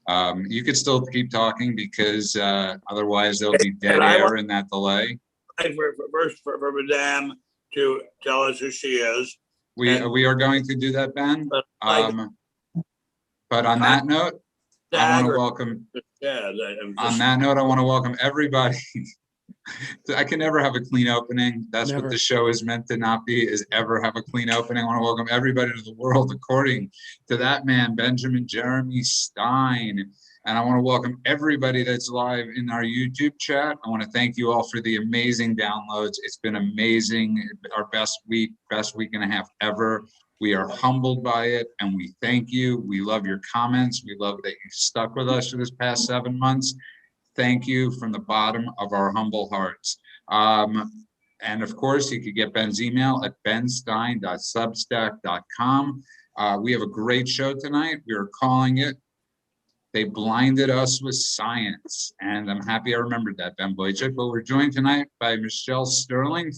You could still keep talking because otherwise there'll be dead air in that delay. First, for Madame to tell us who she is. We are going to do that, Ben. But on that note, I want to welcome. On that note, I want to welcome everybody. I can never have a clean opening. That's what the show is meant to not be, is ever have a clean opening. I want to welcome everybody to the world according to that man, Benjamin Jeremy Stein. And I want to welcome everybody that's live in our YouTube chat. I want to thank you all for the amazing downloads. It's been amazing. Our best week and a half ever. We are humbled by it, and we thank you. We love your comments. We love that you stuck with us for this past 7 months. Thank you from the bottom of our humble hearts. And of course, you could get Ben's email at benstein.substack.com. We have a great show tonight. We are calling it They Blinded Us with Science. And I'm happy I remembered that, Ben Boychuk. But we're joined tonight by Michelle Stirling,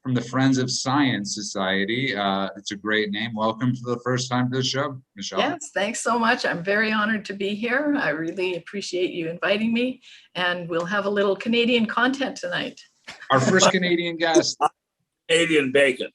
from the Friends of Science Society. It's a great name. Welcome for the first time to the show, Michelle. Yes, thanks so much. I'm very honored to be here. I really appreciate you inviting me, and we'll have a little Canadian content tonight. Our first Canadian guest. Canadian bacon.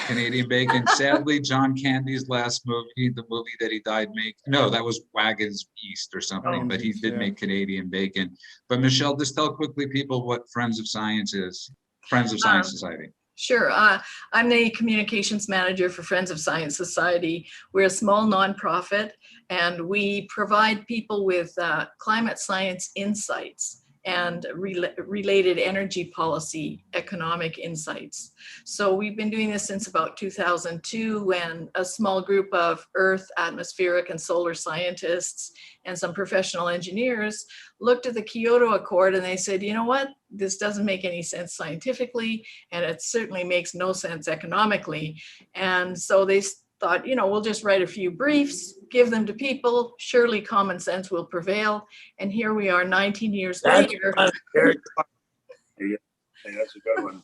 Canadian bacon. Sadly, John Candy's last movie, the movie that he died making, no, that was Wagons East or something, but he did make Canadian bacon. But Michelle, just tell quickly people what Friends of Science is. Friends of Science Society. Sure. I'm the communications manager for Friends of Science Society. We're a small nonprofit, and we provide people with climate science insights and related energy policy economic insights. So we've been doing this since about 2002, when a small group of Earth, atmospheric, and solar scientists and some professional engineers looked at the Kyoto Accord and they said, you know what, this doesn't make any sense scientifically, and it certainly makes no sense economically. And so they thought, you know, we'll just write a few briefs, give them to people, surely common sense will prevail. And here we are 19 years later. That's a good one.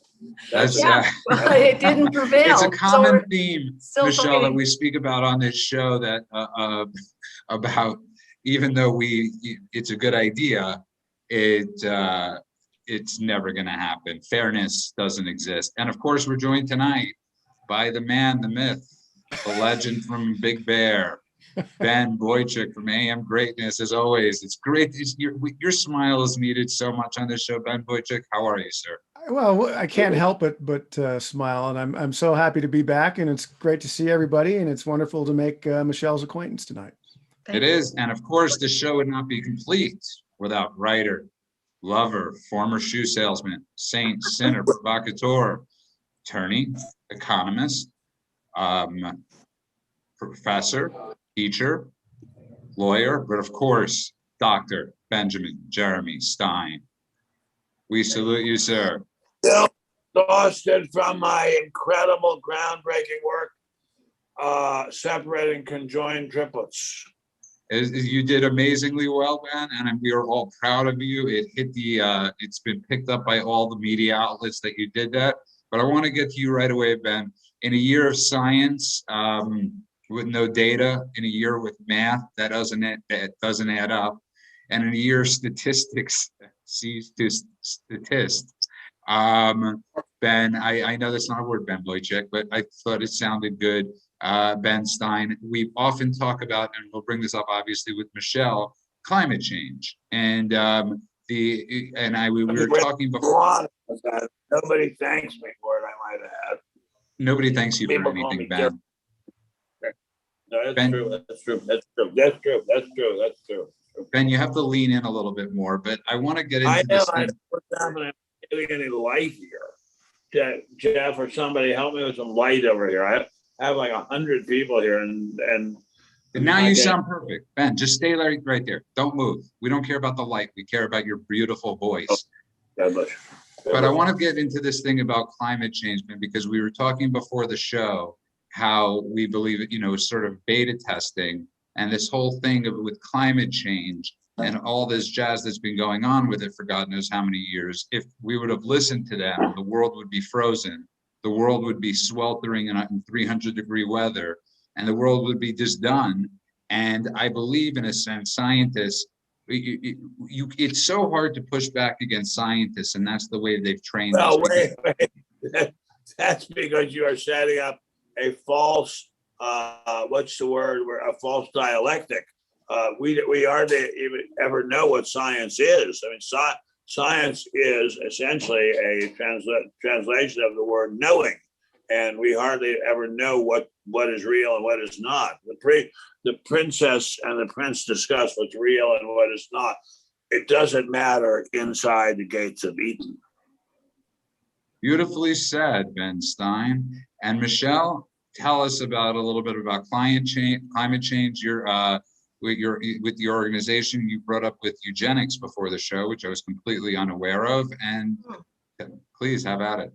Well, it didn't prevail. It's a common theme, Michelle, fighting. that we speak about on this show, that about, even though it's a good idea, it's never going to happen. Fairness doesn't exist. And of course, we're joined tonight by the man, the myth, the legend from Big Bear, Ben Boychuk from AM Greatness. As always, it's great. Your smile is needed so much on this show, Ben Boychuk. How are you, sir? Well, I can't help but smile, and I'm so happy to be back, and it's great to see everybody, and it's wonderful to make Michelle's acquaintance tonight. It is, and of course, the show would not be complete without writer, lover, former shoe salesman, saint, sinner, provocateur, attorney, economist, professor, teacher, lawyer, but of course, Dr. Benjamin Jeremy Stein. We salute you, sir. Still exhausted from my incredible, groundbreaking work separating conjoined triplets. You did amazingly well, Ben, and we are all proud of you. It hit it's been picked up by all the media outlets that you did that. But I want to get to you right away, Ben. In a year of science, with no data, in a year with math that doesn't add up, and in a year of statistics, Ben, I know that's not a word, Ben Boychuk, but I thought it sounded good. Ben Stein, we often talk about, and we'll bring this up obviously with Michelle, climate change, and we were talking before. Nobody thanks me for it, I might add. Nobody thanks you for anything, Ben. No, that's Ben, true. That's true. Ben, you have to lean in a little bit more, but I want to get into this thing. I know what's happening. Getting any light here. Jeff or somebody help me with some light over here. I have like 100 people here, and now you sound perfect. Ben, just stay right there. Don't move. We don't care about the light. We care about your beautiful voice. But I want to get into this thing about climate change, Ben, because we were talking before the show how we believe it, sort of beta testing and this whole thing with climate change and all this jazz that's been going on with it for God knows how many years. If we would have listened to them, the world would be frozen. The world would be sweltering in 300-degree weather, and the world would be just done. And I believe, in a sense, scientists, it's so hard to push back against scientists, and that's the way they've trained us. Well, wait. That's because you are setting up a false, what's the word? A false dialectic. We hardly even ever know what science is. I mean, science is essentially a translation of the word knowing, and we hardly ever know what is real and what is not. The princess and the prince discuss what's real and what is not. It doesn't matter inside the gates of Eden. Beautifully said, Ben Stein. And Michelle, tell us about a little bit about climate change. With your organization, you brought up with eugenics before the show, which I was completely unaware of. And please have at it.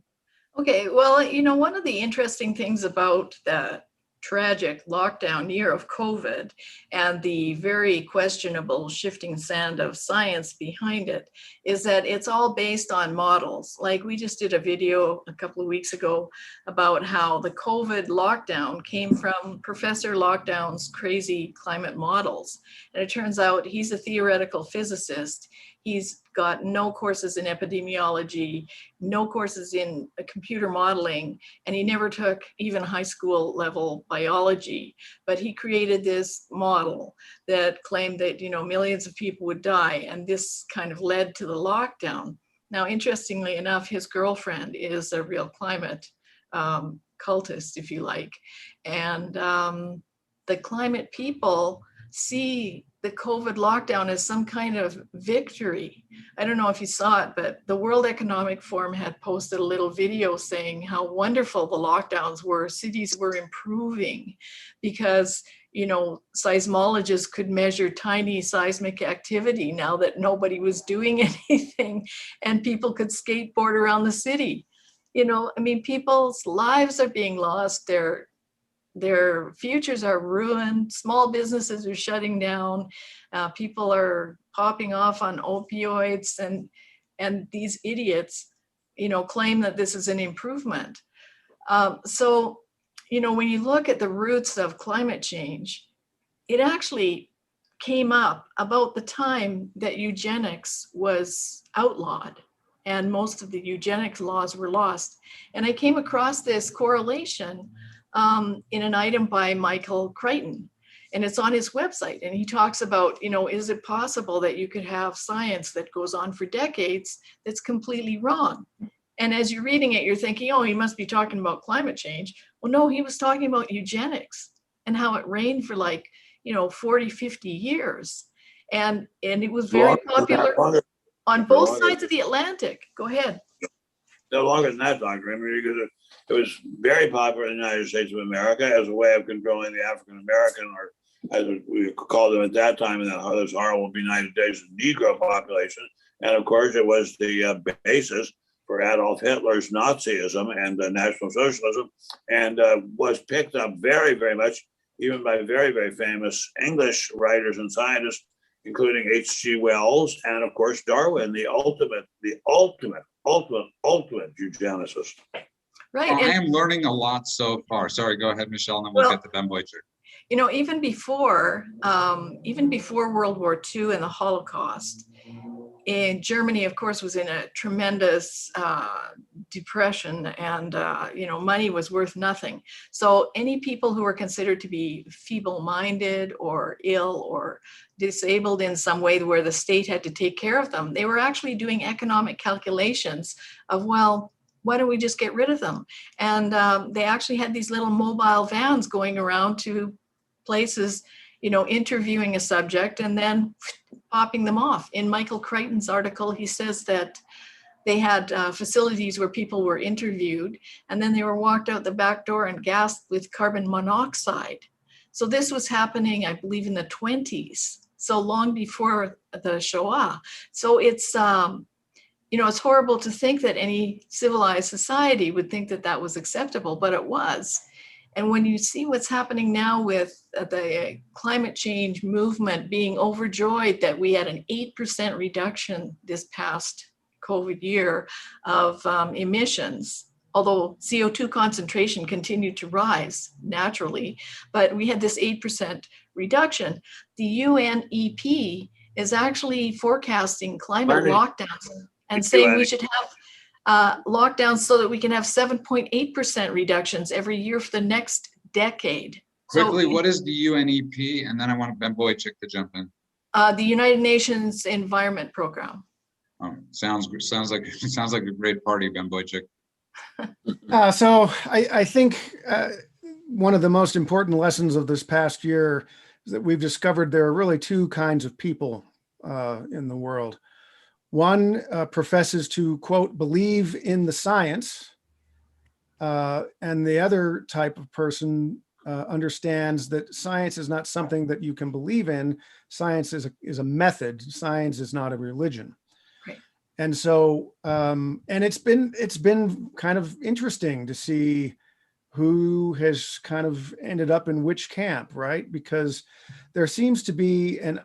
Okay, well, one of the interesting things about the tragic lockdown year of COVID and the very questionable shifting sand of science behind it is that it's all based on models. Like, we just did a video a couple of weeks ago about how the COVID lockdown came from Professor Lockdown's crazy climate models. And it turns out he's a theoretical physicist. He's got no courses in epidemiology, no courses in computer modeling, and he never took even high school level biology. But he created this model that claimed that, millions of people would die, and this kind of led to the lockdown. Now, interestingly enough, his girlfriend is a real climate cultist, if you like. And the climate people see the COVID lockdown as some kind of victory. I don't know if you saw it, but the World Economic Forum had posted a little video saying how wonderful the lockdowns were. Cities were improving because, seismologists could measure tiny seismic activity now that nobody was doing anything, and people could skateboard around the city. People's lives are being lost. Their futures are ruined. Small businesses are shutting down. People are popping off on opioids, and these idiots, claim that this is an improvement. So, when you look at the roots of climate change, it actually came up about the time that eugenics was outlawed, and most of the eugenics laws were lost. And I came across this correlation in an item by Michael Crichton, and it's on his website. And he talks about, is it possible that you could have science that goes on for decades that's completely wrong? And as you're reading it, you're thinking, oh, he must be talking about climate change. Well, no, he was talking about eugenics and how it reigned for 40, 50 years. And it was very popular on both sides of the Atlantic. Go ahead. No longer than that, Doctor. Because it was very popular in the United States of America as a way of controlling the African American, or as we called them at that time, in those horrible United States Negro population. And of course, it was the basis for Adolf Hitler's Nazism and National Socialism, and was picked up very, very much, even by very, very famous English writers and scientists, including H.G. Wells and, of course, Darwin, the ultimate eugenicist. Right. I am learning a lot so far. Sorry, go ahead, Michelle, and then we'll get to Ben Boycher. Even before World War II and the Holocaust, in Germany, of course, was in a tremendous depression, and money was worth nothing. So any people who were considered to be feeble-minded or ill or disabled in some way where the state had to take care of them, they were actually doing economic calculations of, well, why don't we just get rid of them? And they actually had these little mobile vans going around to places, interviewing a subject and then popping them off. In Michael Crichton's article, he says that they had facilities where people were interviewed and then they were walked out the back door and gassed with carbon monoxide. So this was happening, I believe, in the 1920s, so long before the Shoah. So it's, it's horrible to think that any civilized society would think that that was acceptable, but it was. And when you see what's happening now with the climate change movement being overjoyed that we had an 8% reduction this past COVID year of emissions, although CO2 concentration continued to rise naturally, but we had this 8% reduction. The UNEP is actually forecasting climate lockdowns and saying we should have lockdowns so that we can have 7.8% reductions every year for the next decade. Quickly, what is the UNEP? And then I want Ben Boychuk to jump in. The United Nations Environment Program. Sounds like a great party, Ben Boychuk. So I think one of the most important lessons of this past year is that we've discovered there are really two kinds of people in the world. One professes to, quote, believe in the science, and the other type of person understands that science is not something that you can believe in. Science is a method. Science is not a religion. Right. And so, and it's been kind of interesting to see who has kind of ended up in which camp, right? Because there seems to be a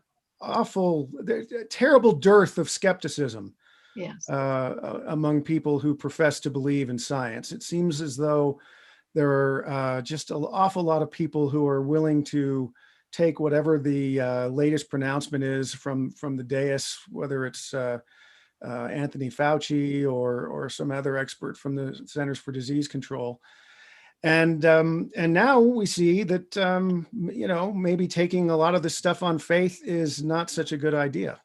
terrible dearth of skepticism. Yes. Among people who profess to believe in science. It seems as though there are just an awful lot of people who are willing to take whatever the latest pronouncement is from the dais, whether it's Anthony Fauci or some other expert from the Centers for Disease Control. And now we see that, maybe taking a lot of this stuff on faith is not such a good idea.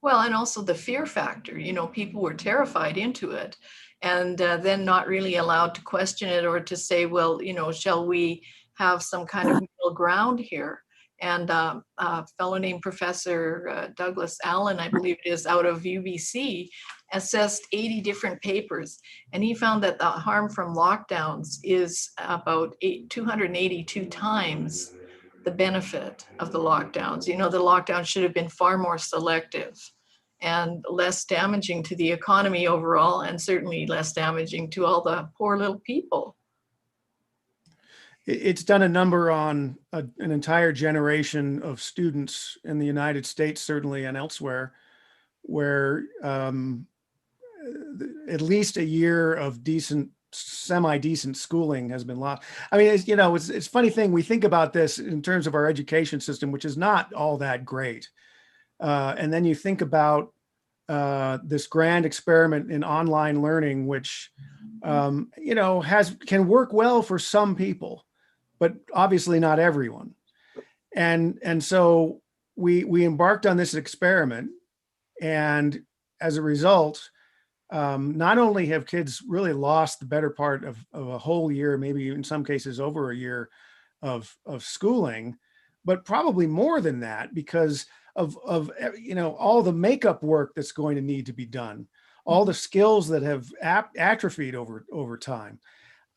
Well, and also the fear factor, people were terrified into it and then not really allowed to question it or to say, well, shall we have some kind of middle ground here? And a fellow named Professor Douglas Allen, I believe it is, out of UBC, assessed 80 different papers. And he found that the harm from lockdowns is about 282 times the benefit of the lockdowns. The lockdown should have been far more selective and less damaging to the economy overall, and certainly less damaging to all the poor little people. It's done a number on an entire generation of students in the United States, certainly, and elsewhere, where at least a year of semi-decent schooling has been lost. I mean, it's a funny thing. We think about this in terms of our education system, which is not all that great. And then you think about this grand experiment in online learning, which, can work well for some people, but obviously not everyone. And so we embarked on this experiment. And as a result, not only have kids really lost the better part of a whole year, maybe in some cases over a year of schooling, but probably more than that because of all the makeup work that's going to need to be done, all the skills that have atrophied over time.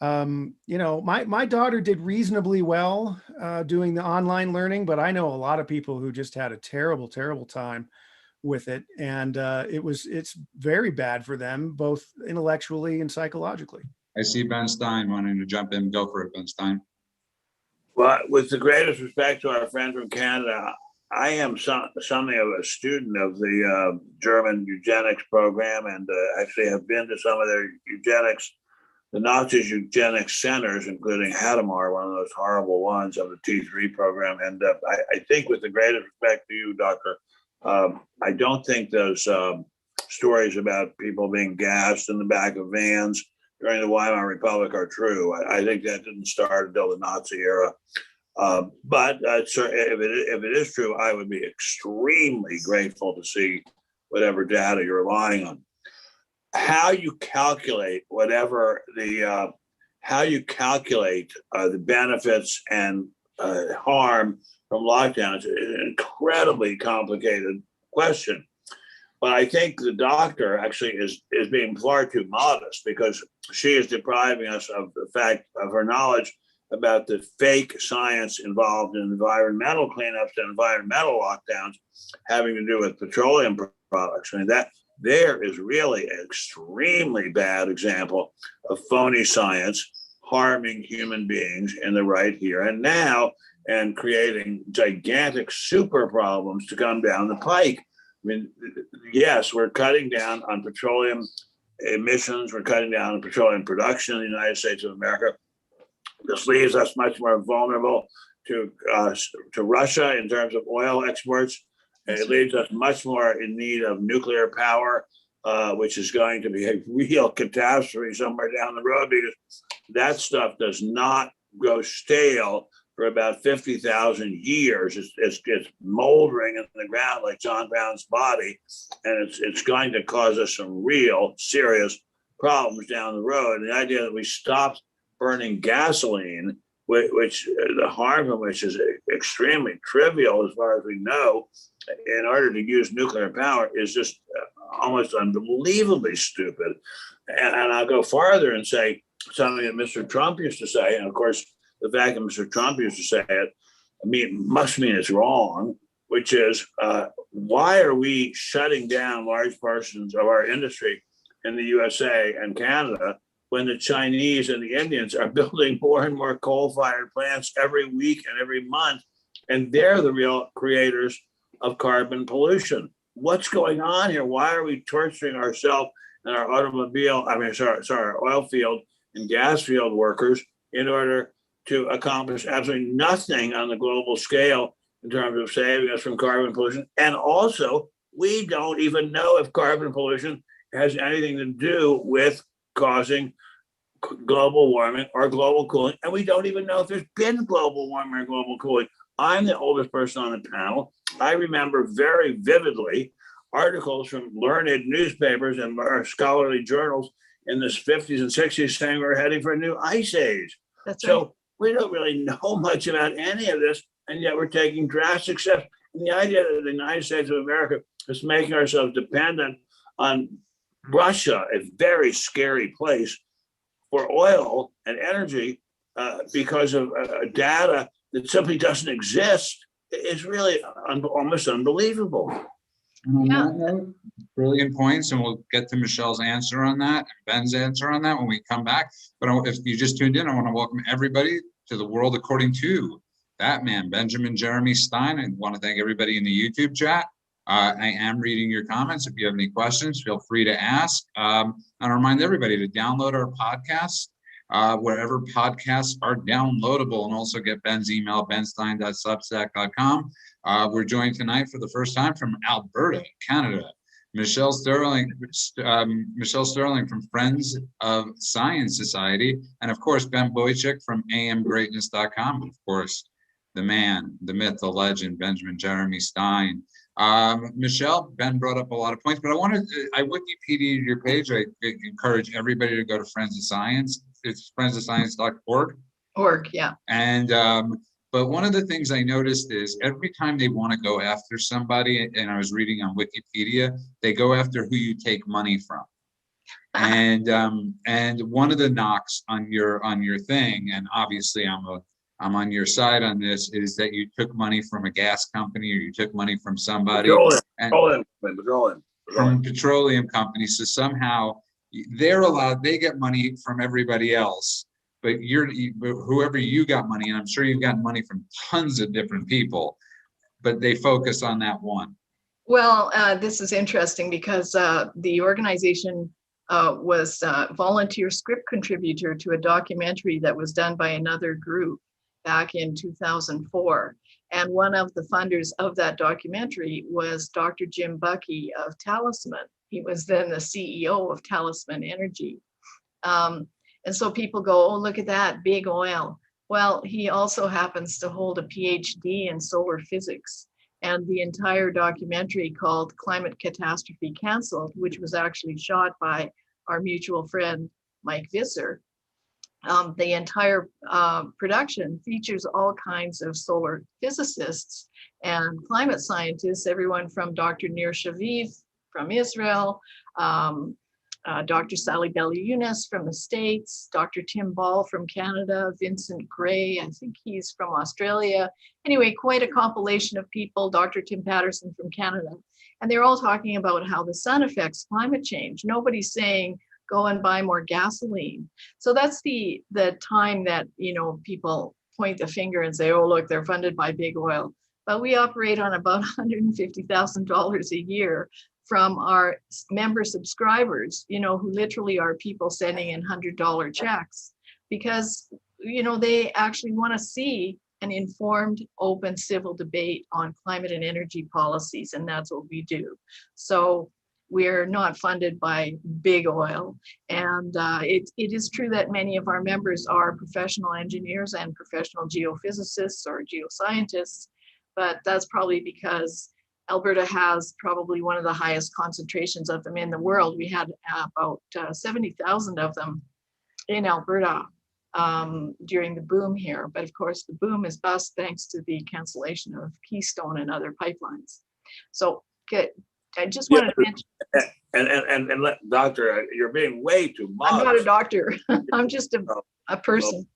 My daughter did reasonably well doing the online learning, but I know a lot of people who just had a terrible, terrible time with it. And it's very bad for them, both intellectually and psychologically. I see Ben Stein wanting to jump in. Go for it, Ben Stein. Well, with the greatest respect to our friend from Canada, I am something of a student of the German eugenics program, and actually have been to some of their the Nazis' eugenics centers, including Hadamar, one of those horrible ones of the T3 program. And I think, with the greatest respect to you, Doctor, I don't think those stories about people being gassed in the back of vans during the Weimar Republic are true. I think that didn't start until the Nazi era. But if it is true, I would be extremely grateful to see whatever data you're relying on. How you calculate the benefits and harm from lockdowns is an incredibly complicated question. But I think the doctor actually is being far too modest, because she is depriving us of the fact of her knowledge about the fake science involved in environmental cleanups and environmental lockdowns having to do with petroleum products. I mean, that there is really an extremely bad example of phony science harming human beings in the right here and now, and creating gigantic super problems to come down the pike. I mean, yes, we're cutting down on petroleum emissions. We're cutting down on petroleum production in the United States of America. This leaves us much more vulnerable to Russia in terms of oil exports. It leaves us much more in need of nuclear power, which is going to be a real catastrophe somewhere down the road, because that stuff does not go stale for about 50,000 years. It's moldering in the ground like John Brown's body, and it's going to cause us some real serious problems down the road. And the idea that we stopped burning gasoline, which the harm from which is extremely trivial as far as we know, in order to use nuclear power, is just almost unbelievably stupid. And I'll go farther and say something that Mr. Trump used to say, and of course, the fact that Mr. Trump used to say it, must mean it's wrong, which is, why are we shutting down large portions of our industry in the USA and Canada when the Chinese and the Indians are building more and more coal-fired plants every week and every month, and they're the real creators of carbon pollution? What's going on here? Why are we torturing ourselves and our our oil field and gas field workers in order to accomplish absolutely nothing on the global scale in terms of saving us from carbon pollution? And also, we don't even know if carbon pollution has anything to do with causing global warming or global cooling. And we don't even know if there's been global warming or global cooling. I'm the oldest person on the panel. I remember very vividly articles from learned newspapers and scholarly journals in the 50s and 60s saying we're heading for a new ice age. That's so right. We don't really know much about any of this, and yet we're taking drastic steps. And the idea that the United States of America is making ourselves dependent on Russia, a very scary place, for oil and energy because of data that simply doesn't exist, is really almost unbelievable. And on that note, brilliant points, and we'll get to Michelle's answer on that, and Ben's answer on that when we come back. But if you just tuned in, I want to welcome everybody to the world according to that man, Benjamin Jeremy Stein. I want to thank everybody in the YouTube chat. I am reading your comments. If you have any questions, feel free to ask. And I remind everybody to download our podcast wherever podcasts are downloadable, and also get Ben's email, benstein.substack.com. We're joined tonight for the first time from Alberta, Canada, Michelle Stirling from Friends of Science Society, and of course, Ben Boychuk from amgreatness.com, of course, the man, the myth, the legend, Benjamin Jeremy Stein. Michelle, Ben brought up a lot of points, but I Wikipedia'd your page. I encourage everybody to go to Friends of Science. It's friendsofscience.org. Yeah. And but one of the things I noticed is every time they want to go after somebody, and I was reading on Wikipedia, they go after who you take money from. And one of the knocks on your thing, and obviously I'm on your side on this, is that you took money from a gas company, or you took money from somebody from petroleum companies. So somehow they get money from everybody else, but whoever you got money, and I'm sure you've gotten money from tons of different people, but they focus on that one. Well, this is interesting because the organization was a volunteer script contributor to a documentary that was done by another group back in 2004. And one of the funders of that documentary was Dr. Jim Buckey of Talisman. He was then the CEO of Talisman Energy. And so people go, oh, look at that, big oil. Well, he also happens to hold a PhD in solar physics. And the entire documentary called Climate Catastrophe Canceled, which was actually shot by our mutual friend, Mike Visser, the entire production features all kinds of solar physicists and climate scientists, everyone from Dr. Nir Shaviv from Israel, Dr. Sally Belli-Younes from the States, Dr. Tim Ball from Canada, Vincent Gray, I think he's from Australia. Anyway, quite a compilation of people, Dr. Tim Patterson from Canada. And they're all talking about how the sun affects climate change. Nobody's saying, go and buy more gasoline. So that's the time that, people point the finger and say, oh, look, they're funded by big oil. But we operate on about $150,000 a year from our member subscribers, who literally are people sending in $100 checks because, they actually want to see an informed, open civil debate on climate and energy policies, and that's what we do. So we're not funded by big oil. And it is true that many of our members are professional engineers and professional geophysicists or geoscientists, but that's probably because Alberta has probably one of the highest concentrations of them in the world. We had about 70,000 of them in Alberta during the boom here. But of course, the boom is bust thanks to the cancellation of Keystone and other pipelines. So I just wanted to mention. And let, doctor, you're being way too modest. I'm not a doctor. I'm just a person.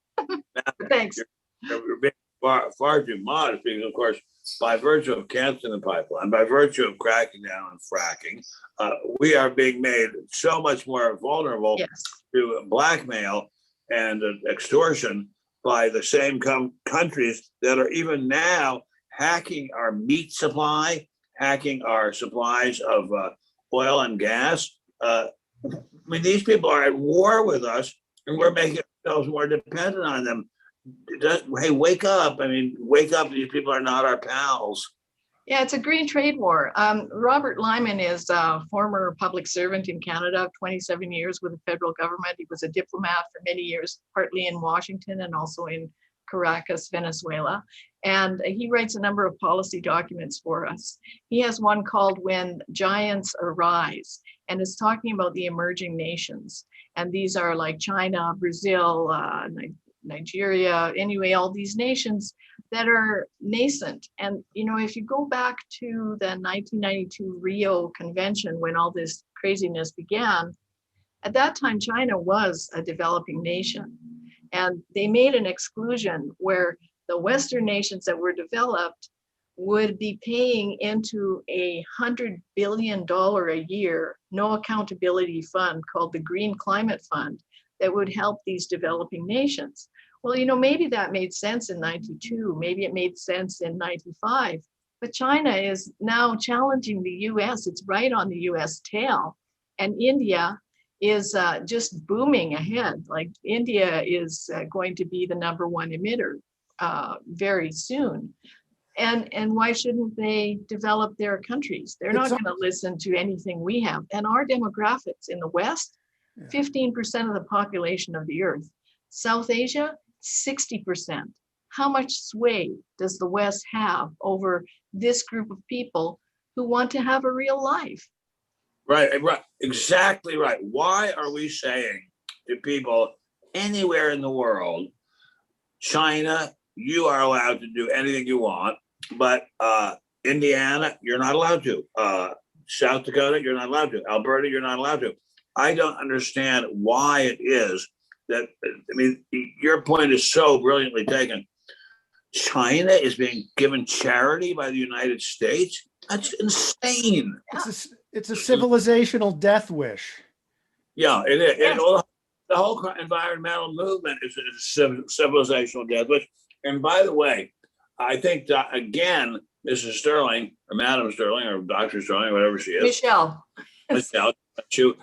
Thanks. You're being far too modest because, of course, by virtue of canceling the pipeline, by virtue of cracking down on fracking, we are being made so much more vulnerable to blackmail and extortion by the same countries that are even now hacking our meat supply, hacking our supplies of oil and gas. I mean, these people are at war with us, and we're making ourselves more dependent on them. Hey, wake up. I mean, wake up. These people are not our pals. Yeah, it's a green trade war. Robert Lyman is a former public servant in Canada, 27 years with the federal government. He was a diplomat for many years, partly in Washington and also in Caracas, Venezuela. And he writes a number of policy documents for us. He has one called When Giants Arise, and it's talking about the emerging nations. And these are like China, Brazil, Nigeria, anyway, all these nations that are nascent. And, you know, if you go back to the 1992 Rio Convention, when all this craziness began, at that time, China was a developing nation. And they made an exclusion where the Western nations that were developed would be paying into $100 billion a year, no accountability fund called the Green Climate Fund that would help these developing nations. Well, you know, maybe that made sense in 92, maybe it made sense in 95, but China is now challenging the US. It's right on the US tail. And India is just booming ahead. Like India is going to be the #1 emitter very soon. And why shouldn't they develop their countries? They're not going to listen to anything we have. And our demographics in the West, 15% of the population of the earth. South Asia, 60%. How much sway does the West have over this group of people who want to have a real life? Right, exactly right. Why are we saying to people anywhere in the world, China, you are allowed to do anything you want, but Indiana, you're not allowed to. South Dakota, you're not allowed to. Alberta, you're not allowed to. I don't understand why it is that, I mean, your point is so brilliantly taken. China is being given charity by the United States. That's insane. It's a civilizational death wish. Yeah, it is. Yes. The whole environmental movement is a civilizational death wish. And by the way, I think that, again, Mrs. Stirling, or Madam Stirling, or Dr. Stirling, whatever she is. Michelle, she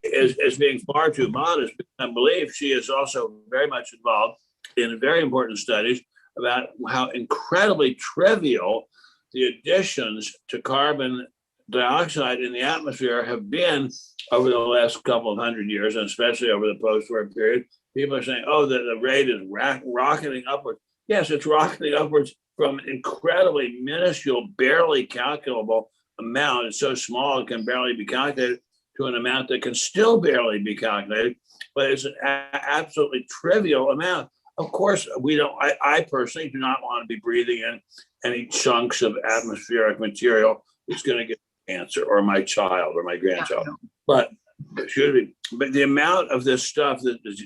is being far too modest. I believe she is also very much involved in very important studies about how incredibly trivial the additions to carbon dioxide in the atmosphere have been over the last couple of hundred years, and especially over the post-war period. People are saying, oh, the rate is rocketing upwards. Yes, it's rocketing upwards from an incredibly minuscule, barely calculable amount. It's so small it can barely be calculated, to an amount that can still barely be calculated, but it's an absolutely trivial amount. Of course, I personally do not want to be breathing in any chunks of atmospheric material that's going to get cancer, or my child or my grandchild. Yeah. But the amount of this stuff,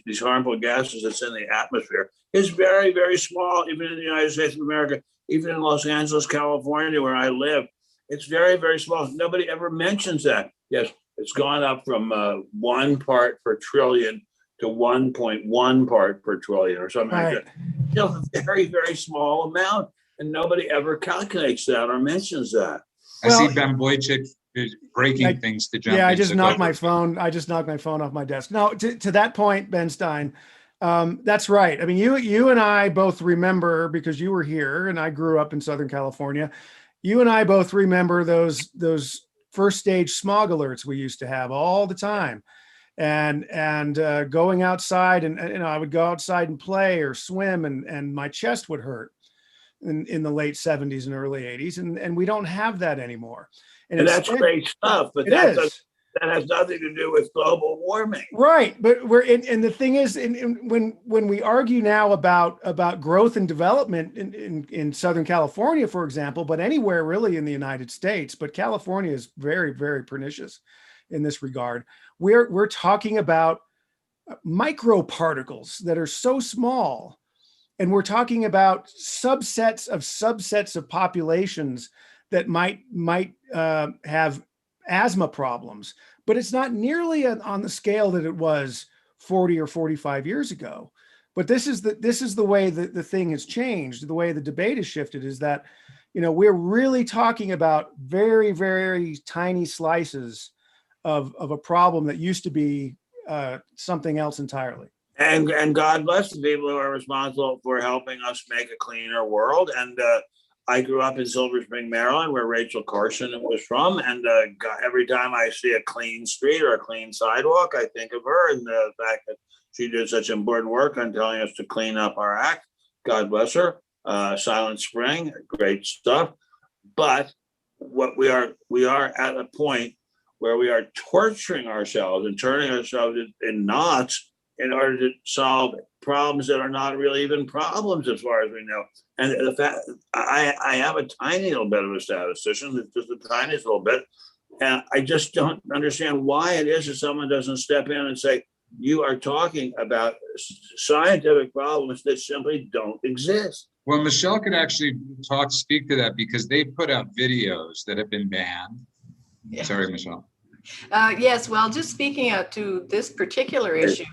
these harmful gases that's in the atmosphere, is very, very small, even in the United States of America, even in Los Angeles, California, where I live. It's very, very small. Nobody ever mentions that. Yes, it's gone up from 1 part per trillion to 1.1 part per trillion or something like that. Still a very, very small amount, and nobody ever calculates that or mentions that. I see Ben Boychik breaking things to jump in. Yeah, I just knocked my phone off my desk. Now, to that point, Ben Stein, That's right. I mean, you and I both remember, because you were here and I grew up in Southern California. You and I both remember those first stage smog alerts we used to have all the time, and going outside, and I would go outside and play or swim, and my chest would hurt in the late 70s and early 80s, and we don't have that anymore. And that's great stuff, but that has nothing to do with global warming. Right. But and the thing is, when we argue now about growth and development in Southern California, for example, but anywhere really in the United States, but California is very, very pernicious in this regard. We're talking about microparticles that are so small, and we're talking about subsets of populations that might have asthma problems, but it's not nearly on the scale that it was 40 or 45 years ago. But this is the way that the thing has changed. The way the debate has shifted is that, we're really talking about very, very tiny slices of a problem that used to be something else entirely. And God bless the people who are responsible for helping us make a cleaner world. And I grew up in Silver Spring, Maryland, where Rachel Carson was from. And every time I see a clean street or a clean sidewalk, I think of her and the fact that she did such important work on telling us to clean up our act. God bless her. Silent Spring, great stuff. But what we are at a point where we are torturing ourselves and turning ourselves in knots in order to solve problems that are not really even problems as far as we know. And the fact, I have a tiny little bit of a statistician, it's just the tiniest little bit. And I just don't understand why it is that someone doesn't step in and say, you are talking about scientific problems that simply don't exist. Well, Michelle could actually speak to that, because they put out videos that have been banned. Yeah. Sorry, Michelle. Yes, well, just speaking out to this particular issue,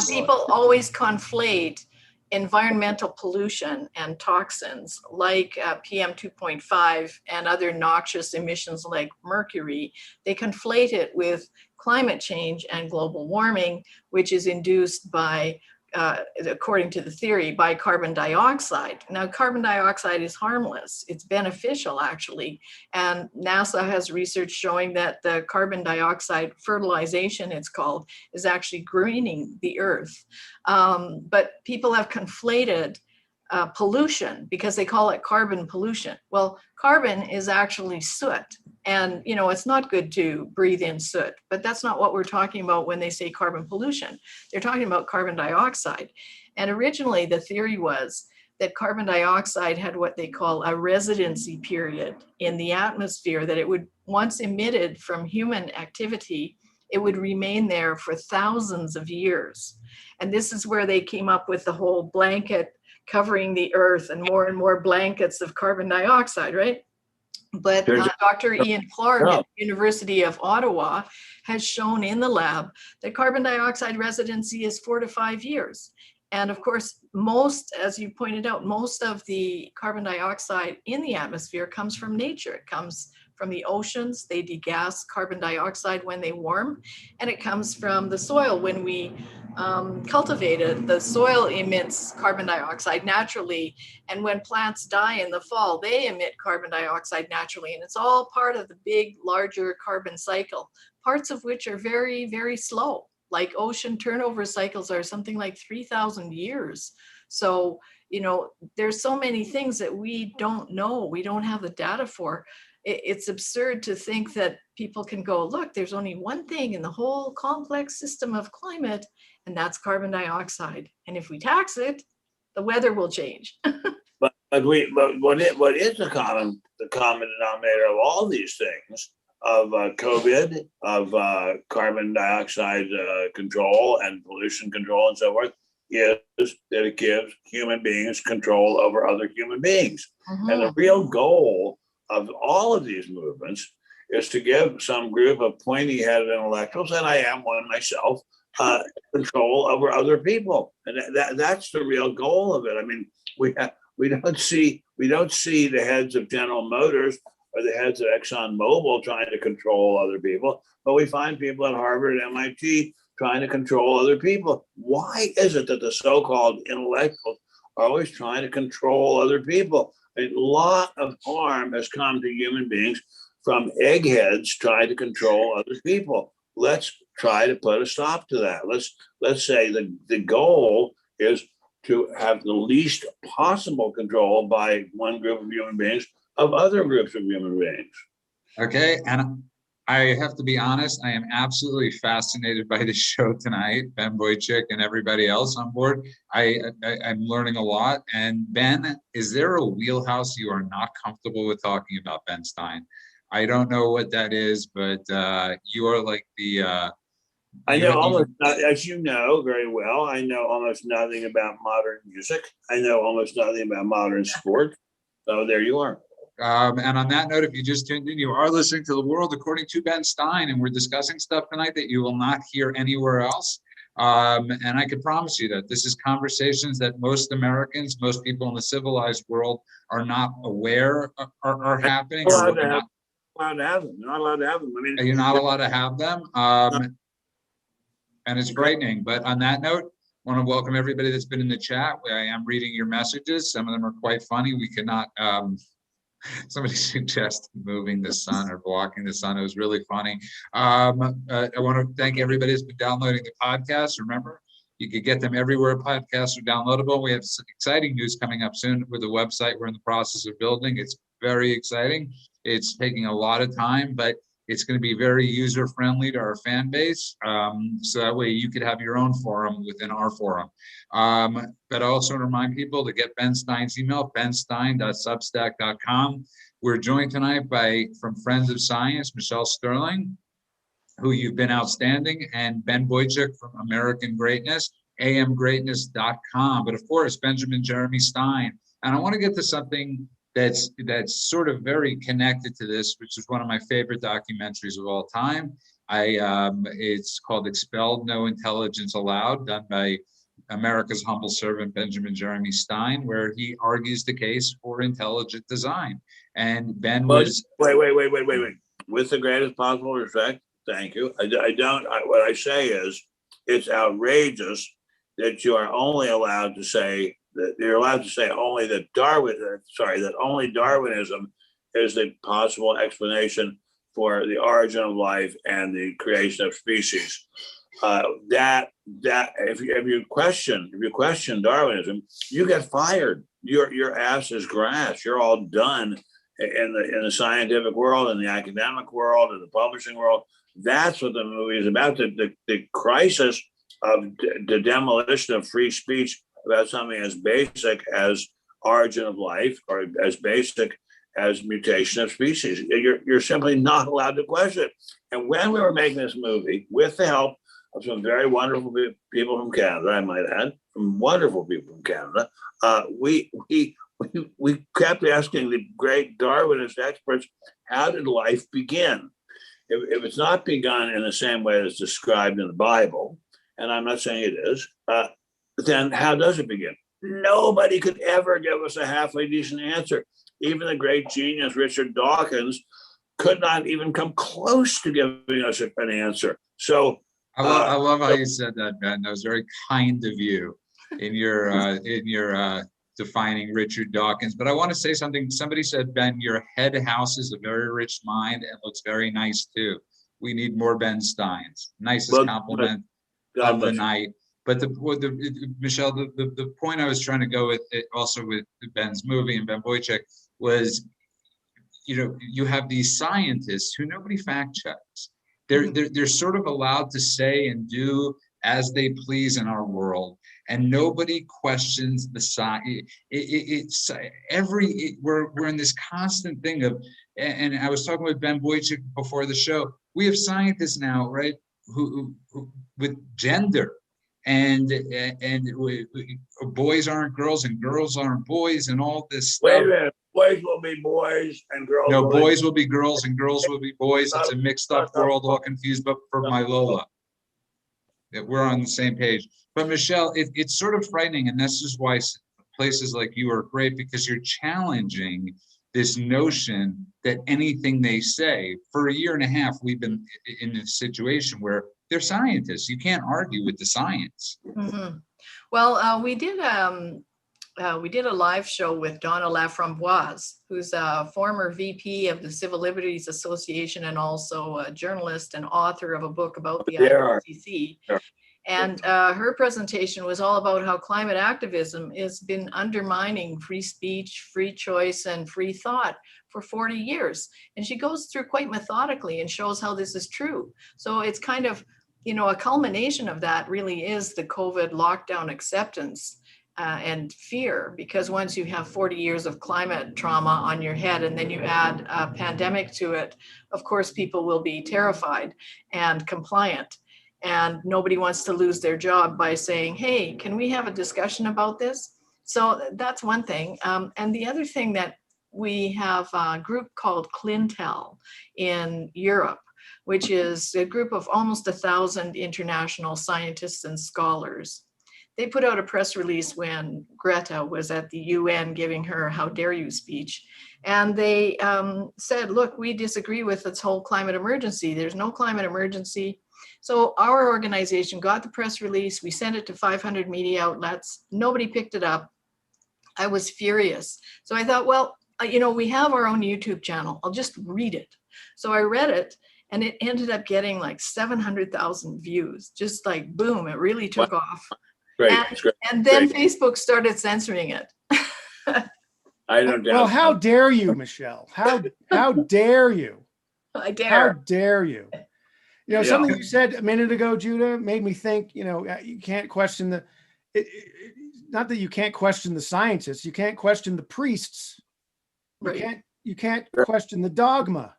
people always conflate environmental pollution and toxins like PM 2.5 and other noxious emissions like mercury. They conflate it with climate change and global warming, which is induced by according to the theory, by carbon dioxide. Now, carbon dioxide is harmless. It's beneficial, actually. And NASA has research showing that the carbon dioxide fertilization, it's called, is actually greening the earth. But people have conflated pollution because they call it carbon pollution. Well, carbon is actually soot. And, it's not good to breathe in soot, but that's not what we're talking about when they say carbon pollution. They're talking about carbon dioxide. And originally the theory was that carbon dioxide had what they call a residency period in the atmosphere, that it would, once emitted from human activity, it would remain there for thousands of years. And this is where they came up with the whole blanket covering the earth and more blankets of carbon dioxide, right? But Dr. Ian Clark at the University of Ottawa has shown in the lab that carbon dioxide residency is 4 to 5 years. And of course, as you pointed out, most of the carbon dioxide in the atmosphere comes from nature. It comes from the oceans. They degas carbon dioxide when they warm, and it comes from the soil. When we cultivate it, the soil emits carbon dioxide naturally, and when plants die in the fall, they emit carbon dioxide naturally, and it's all part of the big, larger carbon cycle, parts of which are very, very slow. Like ocean turnover cycles are something like 3,000 years. So, there's so many things that we don't know, we don't have the data for. It's absurd to think that people can go, look, there's only one thing in the whole complex system of climate, and that's carbon dioxide. And if we tax it, the weather will change. But what is the common denominator of all these things, of COVID, of carbon dioxide control and pollution control and so forth, is that it gives human beings control over other human beings. Mm-hmm. And the real goal of all of these movements is to give some group of pointy-headed intellectuals, and I am one myself, control over other people, and that's the real goal of it. I mean, we don't see the heads of General Motors or the heads of ExxonMobil trying to control other people, but we find people at Harvard and MIT trying to control other people. Why is it that the so-called intellectuals are always trying to control other people? A lot of harm has come to human beings from eggheads trying to control other people. Let's try to put a stop to that. Let's say the goal is to have the least possible control by one group of human beings of other groups of human beings. Okay, and I have to be honest, I am absolutely fascinated by the show tonight, Ben Boychuk and everybody else on board. I'm learning a lot. And Ben, is there a wheelhouse you are not comfortable with talking about, Ben Stein? I don't know what that is, but you are like the... I know almost, as you know very well, I know almost nothing about modern music. I know almost nothing about modern sport. So there you are. And on that note, if you just tuned in, you are listening to The World According to Ben Stein, and we're discussing stuff tonight that you will not hear anywhere else. And I can promise you that this is conversations that most Americans, most people in the civilized world are not aware are happening. You're not allowed to have them. You're not allowed to have them. I mean, you're not allowed to have them. And it's frightening. But on that note, I want to welcome everybody that's been in the chat. I am reading your messages. Some of them are quite funny. We cannot... somebody suggested moving the sun or blocking the sun. It was really funny. I want to thank everybody that's been downloading the podcast. Remember, you can get them everywhere podcasts are downloadable. We have some exciting news coming up soon with the website we're in the process of building. It's very exciting. It's taking a lot of time, but it's going to be very user-friendly to our fan base. So that way you could have your own forum within our forum. But I also want to remind people to get Ben Stein's email, benstein.substack.com. We're joined tonight from Friends of Science, Michelle Stirling, who you've been outstanding, and Ben Boychuk from American Greatness, amgreatness.com. But of course, Benjamin Jeremy Stein. And I want to get to something that's sort of very connected to this, which is one of my favorite documentaries of all time. It's called Expelled, No Intelligence Allowed, done by America's humble servant, Benjamin Jeremy Stein, where he argues the case for intelligent design. And Ben was... Wait. With the greatest possible respect, thank you. What I say is, it's outrageous that you are only allowed to say that you're allowed to say only that only Darwinism is the possible explanation for the origin of life and the creation of species. If you question Darwinism, you get fired. Your ass is grass. You're all done in the scientific world, in the academic world, in the publishing world. That's what the movie is about. The crisis of the demolition of free speech about something as basic as origin of life, or as basic as mutation of species. You're simply not allowed to question it. And when we were making this movie, with the help of some very wonderful people from Canada, I might add, some wonderful people from Canada, we kept asking the great Darwinist experts, how did life begin? If it's not begun in the same way as described in the Bible, and I'm not saying it is, then how does it begin? Nobody could ever give us a halfway decent answer. Even the great genius Richard Dawkins could not even come close to giving us an answer. So I love how you said that, Ben. That was very kind of you in your defining Richard Dawkins. But I want to say something. Somebody said, Ben, your head houses a very rich mind and looks very nice too. We need more Ben Steins. Nicest compliment of the night. But Michelle, the point I was trying to go with it also with Ben's movie and Ben Boychuk was, you have these scientists who nobody fact checks. They're sort of allowed to say and do as they please in our world, and nobody questions the science. We're in this constant thing of, and I was talking with Ben Boychuk before the show. We have scientists now, right, who with gender. And boys aren't girls and girls aren't boys and all this stuff. Wait a minute. Boys will be boys and girls. No, boys will be girls and girls will be boys. It's a mixed up world, all confused. But for my Lola, we're on the same page. But Michelle, it's sort of frightening, and this is why places like you are great, because you're challenging this notion that anything they say. For a year and a half, we've been in a situation where they're scientists. You can't argue with the science. Mm-hmm. Well, we did a live show with Donna Laframboise, who's a former VP of the Civil Liberties Association and also a journalist and author of a book about the IPCC. And her presentation was all about how climate activism has been undermining free speech, free choice, and free thought for 40 years. And she goes through quite methodically and shows how this is true. So it's kind of, you know, a culmination of that really is the COVID lockdown acceptance and fear, because once you have 40 years of climate trauma on your head and then you add a pandemic to it, of course, people will be terrified and compliant. And nobody wants to lose their job by saying, hey, can we have a discussion about this? So that's one thing. And the other thing that we have a group called Clintel in Europe, which is a group of almost 1,000 international scientists and scholars. They put out a press release when Greta was at the UN giving her "How dare you" speech. And they said, look, we disagree with this whole climate emergency. There's no climate emergency. So our organization got the press release. We sent it to 500 media outlets. Nobody picked it up. I was furious. So I thought, well, you know, we have our own YouTube channel. I'll just read it. So I read it, and it ended up getting like 700,000 views. Just like, boom, it really took off. Great. And then Facebook started censoring it. I don't doubt. Well, how dare you, Michelle? How dare you? I dare. How dare you? You know, something you said a minute ago, Judah, made me think, you know, you can't question not that you can't question the scientists, you can't question the priests. Right. You can't question the dogma.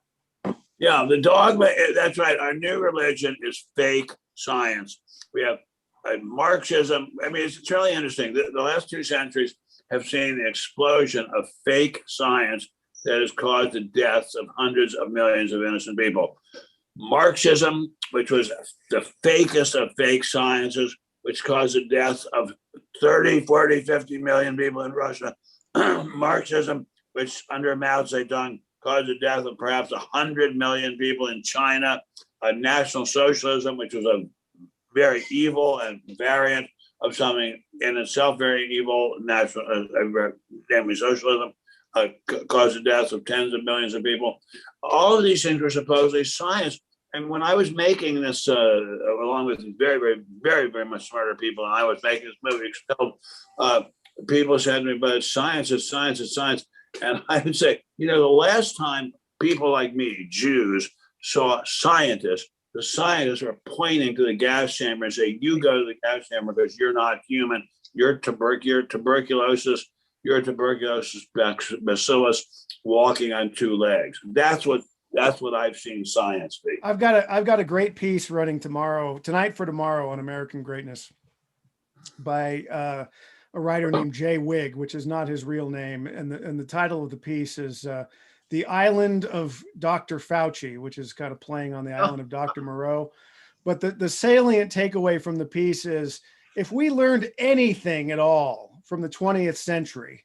Yeah, the dogma, that's right. Our new religion is fake science. We have Marxism. I mean, it's really interesting. The last 2 centuries have seen the explosion of fake science that has caused the deaths of hundreds of millions of innocent people. Marxism, which was the fakest of fake sciences, which caused the deaths of 30, 40, 50 million people in Russia. Marxism, which under Mao Zedong caused the death of perhaps 100 million people in China. National Socialism, which was a very evil and variant of something in itself very evil, namely socialism, caused the deaths of tens of millions of people. All of these things were supposedly science. And when I was making this, along with very, very, very, very much smarter people, and I was making this movie, Expelled, people said to me, but it's science, it's science, it's science. And I would say, you know, the last time people like me, Jews, saw scientists, the scientists were pointing to the gas chamber and say, you go to the gas chamber because you're not human. You're tuberculosis bacillus walking on 2 legs. That's what I've seen science be. I've got a great piece running tonight for tomorrow on American Greatness by a writer named Jay Wigg, which is not his real name. And the title of the piece is The Island of Dr. Fauci, which is kind of playing on the island of Dr. Moreau. But the salient takeaway from the piece is, if we learned anything at all from the 20th century,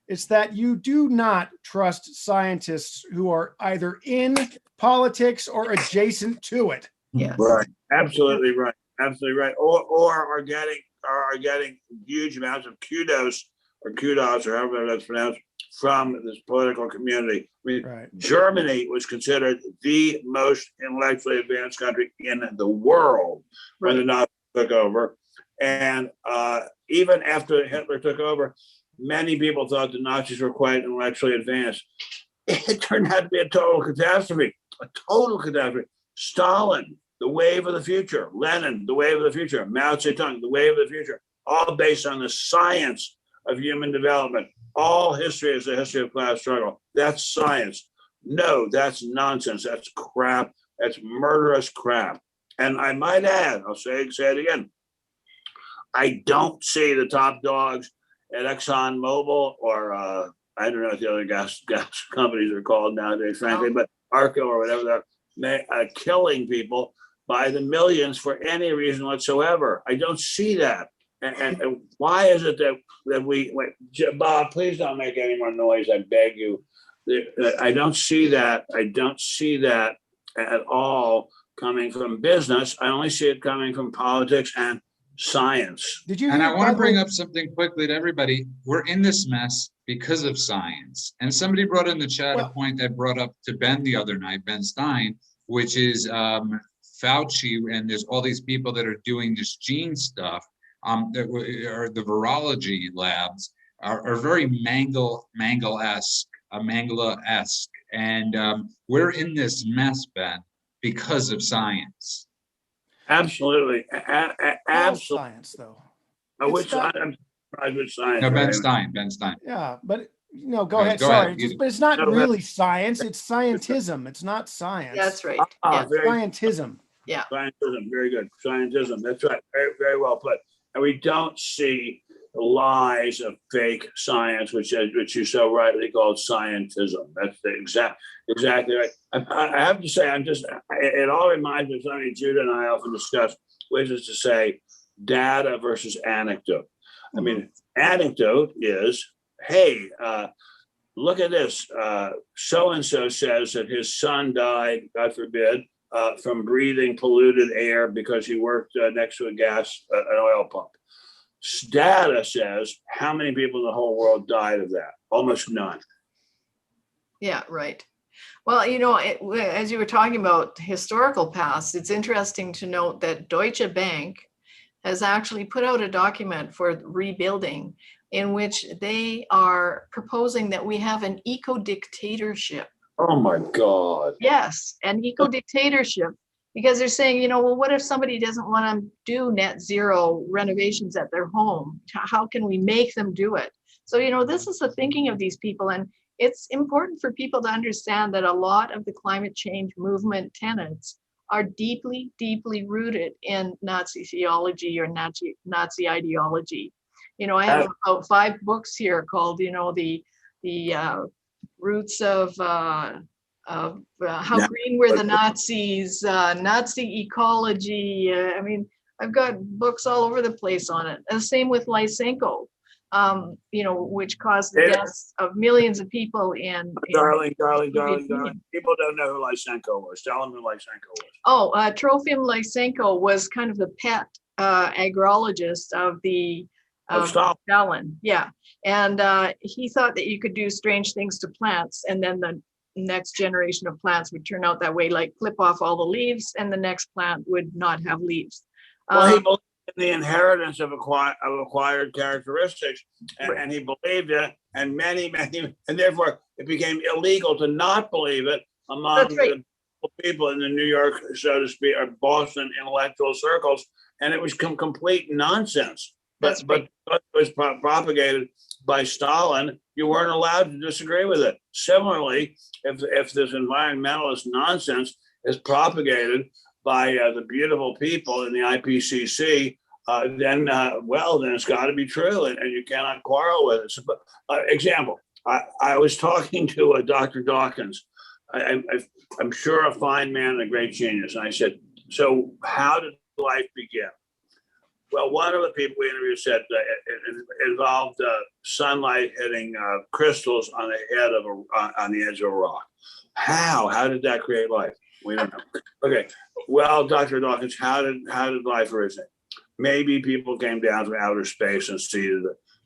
it's that you do not trust scientists who are either in politics or adjacent to it. Yes. Right. Absolutely right. Absolutely right. Or are getting huge amounts of kudos, or however that's pronounced, from this political community. I mean, Right. Germany was considered the most intellectually advanced country in the world when the Nazis took over. And even after Hitler took over, many people thought the Nazis were quite intellectually advanced. It turned out to be a total catastrophe. Stalin, the wave of the future. Lenin, the wave of the future. Mao Zedong, the wave of the future. All based on the science of human development. All history is a history of class struggle. That's science. No, that's nonsense. That's crap. That's murderous crap. And I might add, I'll say it again, I don't see the top dogs at ExxonMobil or I don't know what the other gas companies are called nowadays, frankly, but Arco or whatever, they're killing people by the millions for any reason whatsoever. I don't see that. And why is it that we, Bob, please don't make any more noise, I beg you. I don't see that. I don't see that at all coming from business. I only see it coming from politics and science. Did you? And I want to bring up something quickly to everybody. We're in this mess because of science. And somebody brought in the chat a point that brought up to Ben the other night, Ben Stein, which is Fauci, and there's all these people that are doing this gene stuff. That are the virology labs are very Mangala-esque, and we're in this mess, Ben, because of science. Absolutely, absolutely. Science, though. Which I'm surprised with science. No, Ben Stein. Yeah, but no, go ahead. Sorry, but it's not really science. It's scientism. It's not science. That's right. It's scientism. Yeah. Scientism, very good. Scientism, that's right. Very, very well put. And we don't see the lies of fake science, which you so rightly called scientism. That's exactly right. I have to say, it all reminds me of something Judah and I often discuss, which is to say data versus anecdote. I mean, anecdote is, hey, look at this. So-and-so says that his son died, God forbid, from breathing polluted air because he worked next to an oil pump. Data says how many people in the whole world died of that? Almost none. Yeah, right. Well, as you were talking about historical past, it's interesting to note that Deutsche Bank has actually put out a document for rebuilding in which they are proposing that we have an eco-dictatorship. Oh my God. Yes, an eco-dictatorship, because they're saying, well, what if somebody doesn't want to do net zero renovations at their home? How can we make them do it? So, this is the thinking of these people. And it's important for people to understand that a lot of the climate change movement tenets are deeply, deeply rooted in Nazi theology or Nazi ideology. I have about 5 books here called, the roots of how green were the Nazis, Nazi ecology. I've got books all over the place on it. And the same with Lysenko, which caused the deaths of millions of people in Darling. People don't know who Lysenko was. Tell them who Lysenko was. Oh, Trofim Lysenko was kind of the pet agrologist of the Stalin. Yeah. And he thought that you could do strange things to plants, and then the next generation of plants would turn out that way, like clip off all the leaves, and the next plant would not have leaves. Well, he believed in the inheritance of acquired characteristics, and he believed it, and many, and therefore it became illegal to not believe it among the people in the New York, so to speak, or Boston intellectual circles, and it was complete nonsense. But it was propagated by Stalin. You weren't allowed to disagree with it. Similarly, if this environmentalist nonsense is propagated by the beautiful people in the IPCC, then it's got to be true, and you cannot quarrel with it. So, example, I was talking to Dr. Dawkins. I'm sure a fine man and a great genius. And I said, so how did life begin? Well, one of the people we interviewed said it involved sunlight hitting crystals on the head of on the edge of a rock. How did that create life? We don't know. Okay. Well, Dr. Dawkins, how did life originate? Maybe people came down from outer space and seeded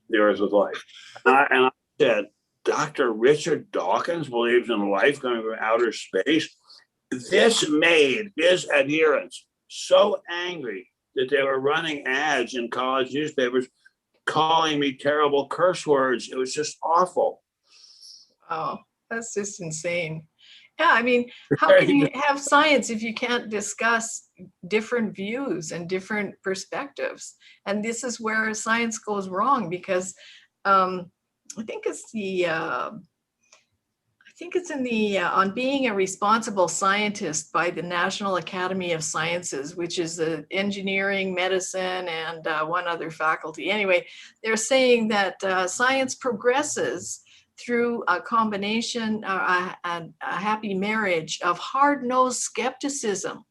the earth with life. And I said, Dr. Richard Dawkins believes in life coming from outer space. This made his adherents so angry that they were running ads in college newspapers calling me terrible curse words. It was just awful. Oh, that's just insane. Yeah, how can you have science if you can't discuss different views and different perspectives? And this is where science goes wrong, because I think it's in the on being a responsible scientist by the National Academy of Sciences, which is the engineering, medicine, and one other faculty. Anyway, they're saying that science progresses through a combination, a happy marriage of hard-nosed skepticism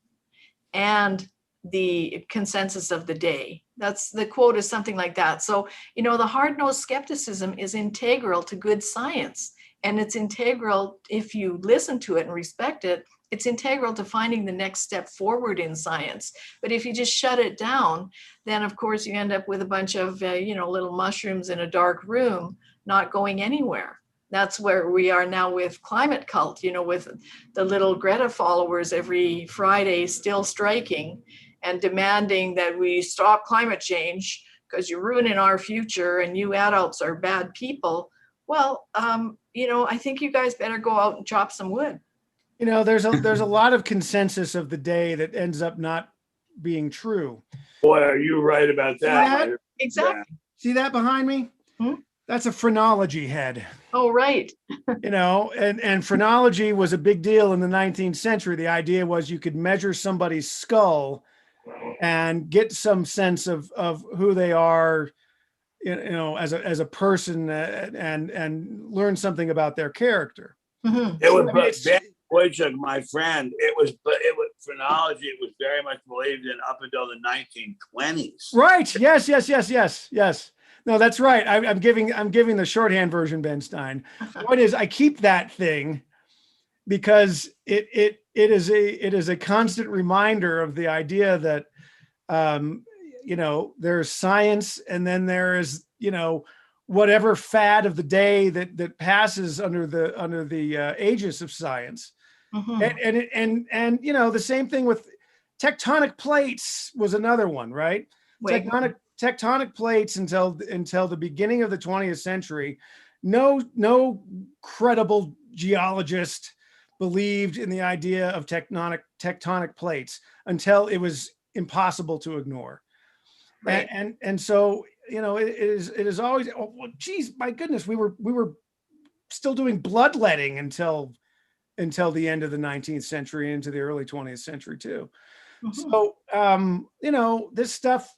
and the consensus of the day. That's the quote, is something like that. So, the hard-nosed skepticism is integral to good science. And it's integral, if you listen to it and respect it, it's integral to finding the next step forward in science. But if you just shut it down, then of course you end up with a bunch of, little mushrooms in a dark room, not going anywhere. That's where we are now with climate cult, with the little Greta followers every Friday still striking and demanding that we stop climate change because you're ruining our future and you adults are bad people. Well, I think you guys better go out and chop some wood. There's a lot of consensus of the day that ends up not being true. Boy, are you right about that? Exactly. See that behind me? That's a phrenology head. Oh, right. And phrenology was a big deal in the 19th century. The idea was you could measure somebody's skull and get some sense of who they are, as a person, and learn something about their character. Mm-hmm. It was Wojciech, my friend. It was phrenology. It was very much believed in up until the 1920s. Right. Yes. No, that's right. I'm giving the shorthand version, Ben Stein. The point is, I keep that thing because it is a constant reminder of the idea that there's science, and then there is whatever fad of the day that passes under the aegis of science. Mm-hmm. And the same thing with tectonic plates was another one, right? Tectonic plates until the beginning of the 20th century, no credible geologist believed in the idea of tectonic plates until it was impossible to ignore. Right. And so it is always, oh, well, geez, my goodness, we were still doing bloodletting until the end of the 19th century into the early 20th century too. Mm-hmm. So this stuff,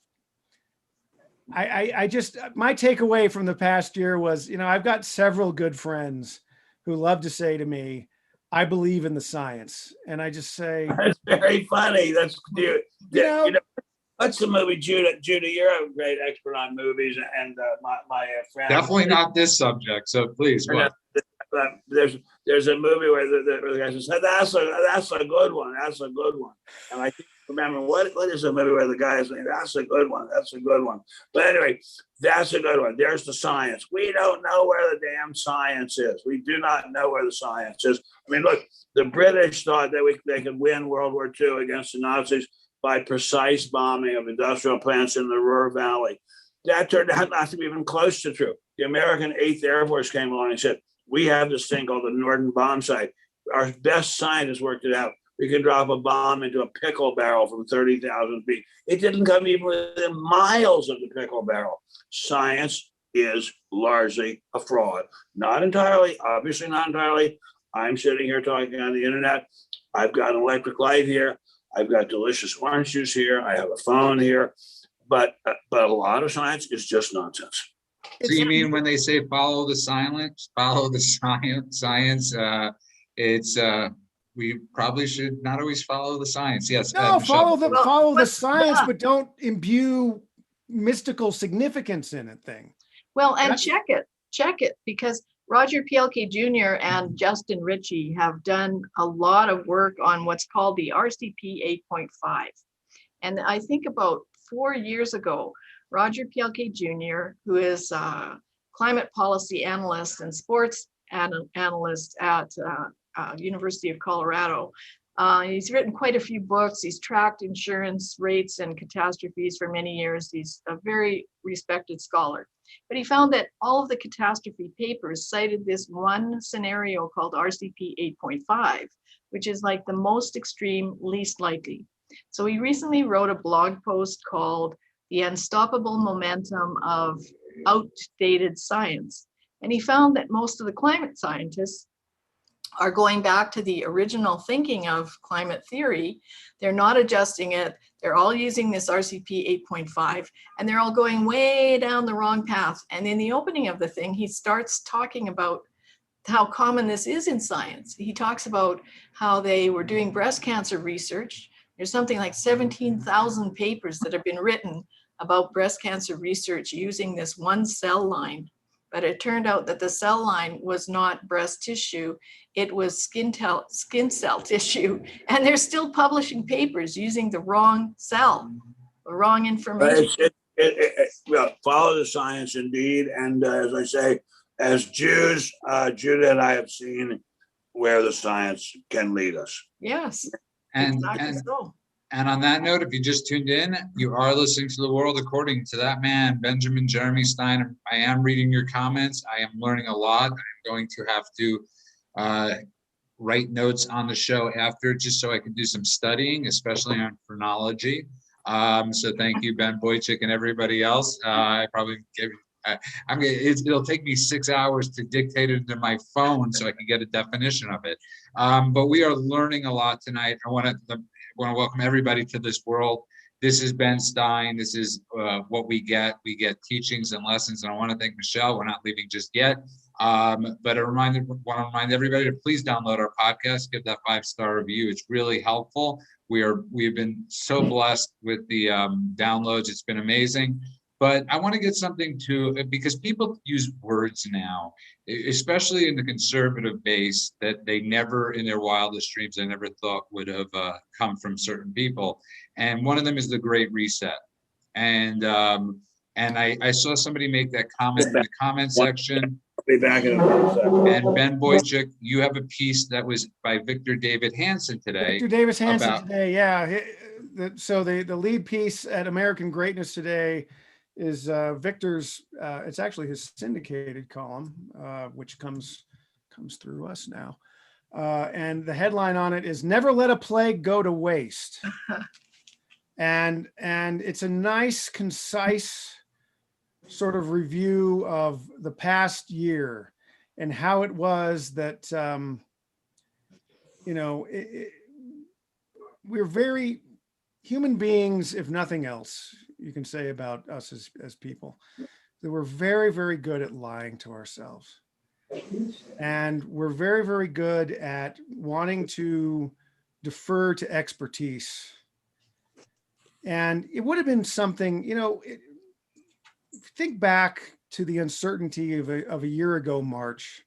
I just, my takeaway from the past year was, I've got several good friends who love to say to me, I believe in the science. And I just say, that's very funny. That's what's the movie, Judah? You're a great expert on movies, and my friend. Definitely not this subject. So please, what? There's a movie where the guy says, that's a good one. That's a good one. And I think, remember, what is the movie where the guy is saying, that's a good one. That's a good one. But anyway, that's a good one. There's the science. We don't know where the damn science is. We do not know where the science is. I mean, look, the British thought that they could win World War II against the Nazis by precise bombing of industrial plants in the Ruhr Valley. That turned out not to be even close to true. The American 8th Air Force came along and said, we have this thing called the Norden bomb site. Our best scientists worked it out. We can drop a bomb into a pickle barrel from 30,000 feet. It didn't come even within miles of the pickle barrel. Science is largely a fraud. Not entirely, obviously not entirely. I'm sitting here talking on the internet. I've got an electric light here. I've got delicious orange juice here. I have a phone here. But a lot of science is just nonsense. So you mean when they say follow the science, it's we probably should not always follow the science. Yes. No, follow the science, but don't imbue mystical significance in a thing. Well, and check it, because Roger Pielke Jr. and Justin Ritchie have done a lot of work on what's called the RCP 8.5. And I think about 4 years ago, Roger Pielke Jr., who is a climate policy analyst and sports analyst at University of Colorado, he's written quite a few books. He's tracked insurance rates and catastrophes for many years. He's a very respected scholar. But he found that all of the catastrophe papers cited this one scenario called RCP 8.5, which is like the most extreme, least likely. So he recently wrote a blog post called The Unstoppable Momentum of Outdated Science. And he found that most of the climate scientists are going back to the original thinking of climate theory. They're not adjusting it. They're all using this RCP 8.5, and they're all going way down the wrong path. And in the opening of the thing, he starts talking about how common this is in science. He talks about how they were doing breast cancer research. There's something like 17,000 papers that have been written about breast cancer research using this one cell line. but it turned out that the cell line was not breast tissue, it was skin cell tissue. And they're still publishing papers using the wrong cell, the wrong information. Well, follow the science indeed. And as I say, as Jews, Judah and I have seen where the science can lead us. Yes, And, exactly so. And on that note, if you just tuned in, you are listening to The World According to that man, Benjamin Jeremy Stein. I am reading your comments. I am learning a lot. I'm going to have to write notes on the show after, just so I can do some studying, especially on chronology. So thank you, Ben Boychuk, and everybody else. I probably give. It'll take me 6 hours to dictate it into my phone so I can get a definition of it. But we are learning a lot tonight. I want to welcome everybody to this world. This is Ben Stein. This is what we get. We get teachings and lessons. And I want to thank Michelle. We're not leaving just yet. But I want to remind everybody to please download our podcast, give that 5-star review. It's really helpful. We've been so blessed with the downloads. It's been amazing. But I want to get something to, because people use words now, especially in the conservative base, that they never, in their wildest dreams, they never thought would have come from certain people. And one of them is the Great Reset. And I saw somebody make that comment in the comment section. Be back in a second. And Ben Boychuk, you have a piece that was by Victor David Hansen today. Victor Davis Hansen today, yeah. So the lead piece at American Greatness today is Victor's, it's actually his syndicated column, which comes through us now. And the headline on it is "Never Let a Plague Go to Waste." And it's a nice, concise sort of review of the past year and how it was that, we're very human beings, if nothing else, you can say about us as people, that we're very, very good at lying to ourselves. And we're very, very good at wanting to defer to expertise. And it would have been something, think back to the uncertainty of a year ago March,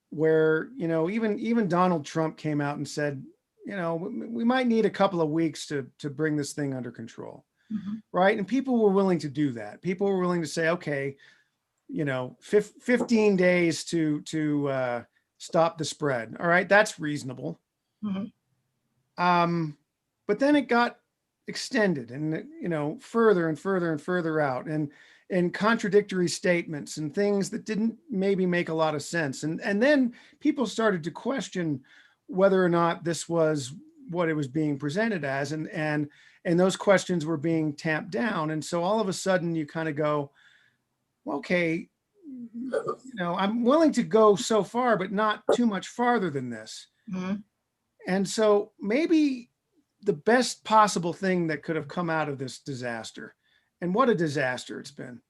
where, even Donald Trump came out and said, we might need a couple of weeks to bring this thing under control. Mm-hmm. Right. And people were willing to do that. People were willing to say, okay, 15 days to stop the spread. All right. That's reasonable. Mm-hmm. But then it got extended and, further and further and further out, and contradictory statements and things that didn't maybe make a lot of sense. And then people started to question whether or not this was what it was being presented as, and those questions were being tamped down. And so all of a sudden you kind of go, okay, I'm willing to go so far, but not too much farther than this. Mm-hmm. And so maybe the best possible thing that could have come out of this disaster, and what a disaster it's been,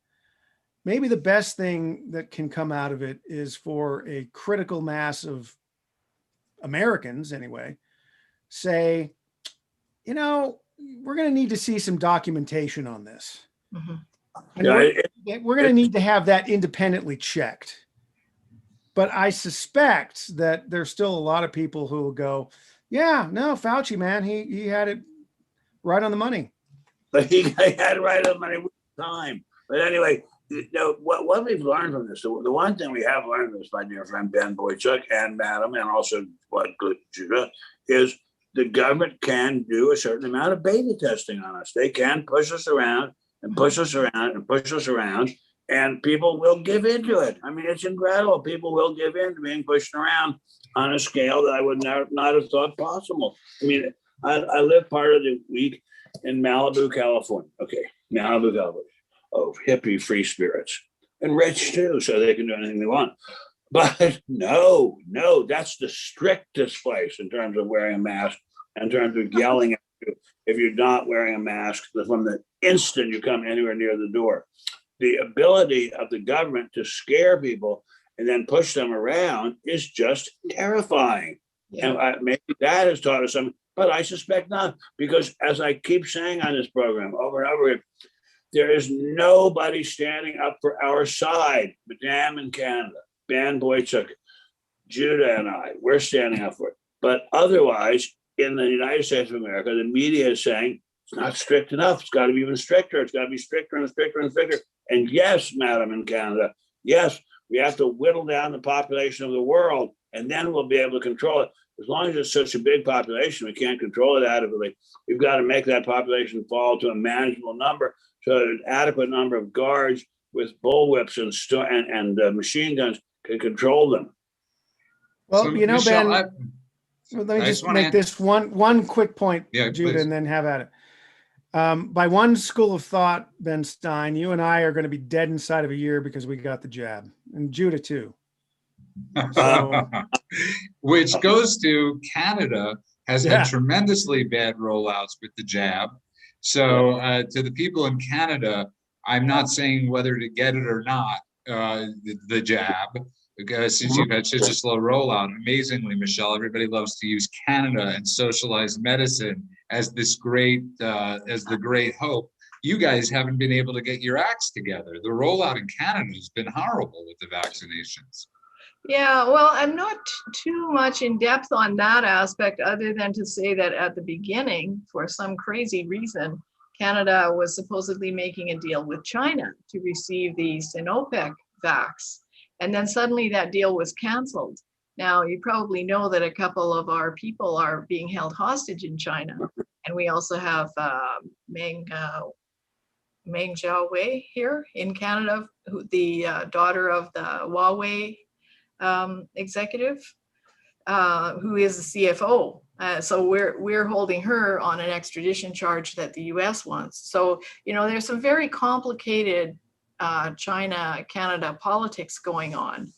maybe the best thing that can come out of it is for a critical mass of Americans anyway, say, we're going to need to see some documentation on this. Mm-hmm. And we're going to need to have that independently checked. But I suspect that there's still a lot of people who will go, yeah, no, Fauci, man, he had it right on the money. But he had it right on the money with time. But anyway, what we've learned from this, the one thing we have learned from this, my dear friend Ben Boychuk and Madam, and also Judah, is the government can do a certain amount of beta testing on us. They can push us around and push us around and push us around, and people will give into it. I mean, it's incredible. People will give in to being pushed around on a scale that I would not have thought possible. I mean, I live part of the week in Malibu, California. Okay, Malibu, California. Oh, hippie free spirits, and rich too, so they can do anything they want. But no, that's the strictest place in terms of wearing a mask, in terms of yelling at you if you're not wearing a mask from the instant you come anywhere near the door. The ability of the government to scare people and then push them around is just terrifying. Yeah. And maybe that has taught us something, but I suspect not, because as I keep saying on this program over and over again, There is nobody standing up for our side. Madame in Canada, Ban Boychuk, Judah and I, we're standing up for it. But otherwise, in the United States of America, the media is saying it's not strict enough. It's got to be even stricter. It's got to be stricter and stricter and stricter. And yes, Madam in Canada, yes, we have to whittle down the population of the world, and then we'll be able to control it. As long as it's such a big population, we can't control it adequately. We've got to make that population fall to a manageable number, so that an adequate number of guards with bullwhips and machine guns can control them. Well, So, you know, Michelle, Ben, let me I just wanna make this one quick point, Yeah, Judah, please. and then have at it. By one school of thought, Ben Stein, you and I are going to be dead inside of a year because we got the jab, and Judah too. So, which goes to Canada has Yeah. had tremendously bad rollouts with the jab. So to the people in Canada, I'm not saying whether to get it or not, the jab, because since you've had such a slow rollout. Amazingly, Michelle, everybody loves to use Canada and socialized medicine as this great, as the great hope. You guys haven't been able to get your acts together. The rollout in Canada has been horrible with the vaccinations. Yeah, well, I'm not too much in depth on that aspect, other than to say that at the beginning, for some crazy reason, Canada was supposedly making a deal with China to receive the Sinopec vax. And then suddenly that deal was canceled. Now, you probably know that a couple of our people are being held hostage in China. And we also have Meng Jiawei here in Canada, who the daughter of the Huawei executive, who is the CFO. So we're holding her on an extradition charge that the US wants. So, you know, there's some very complicated China-Canada politics going on.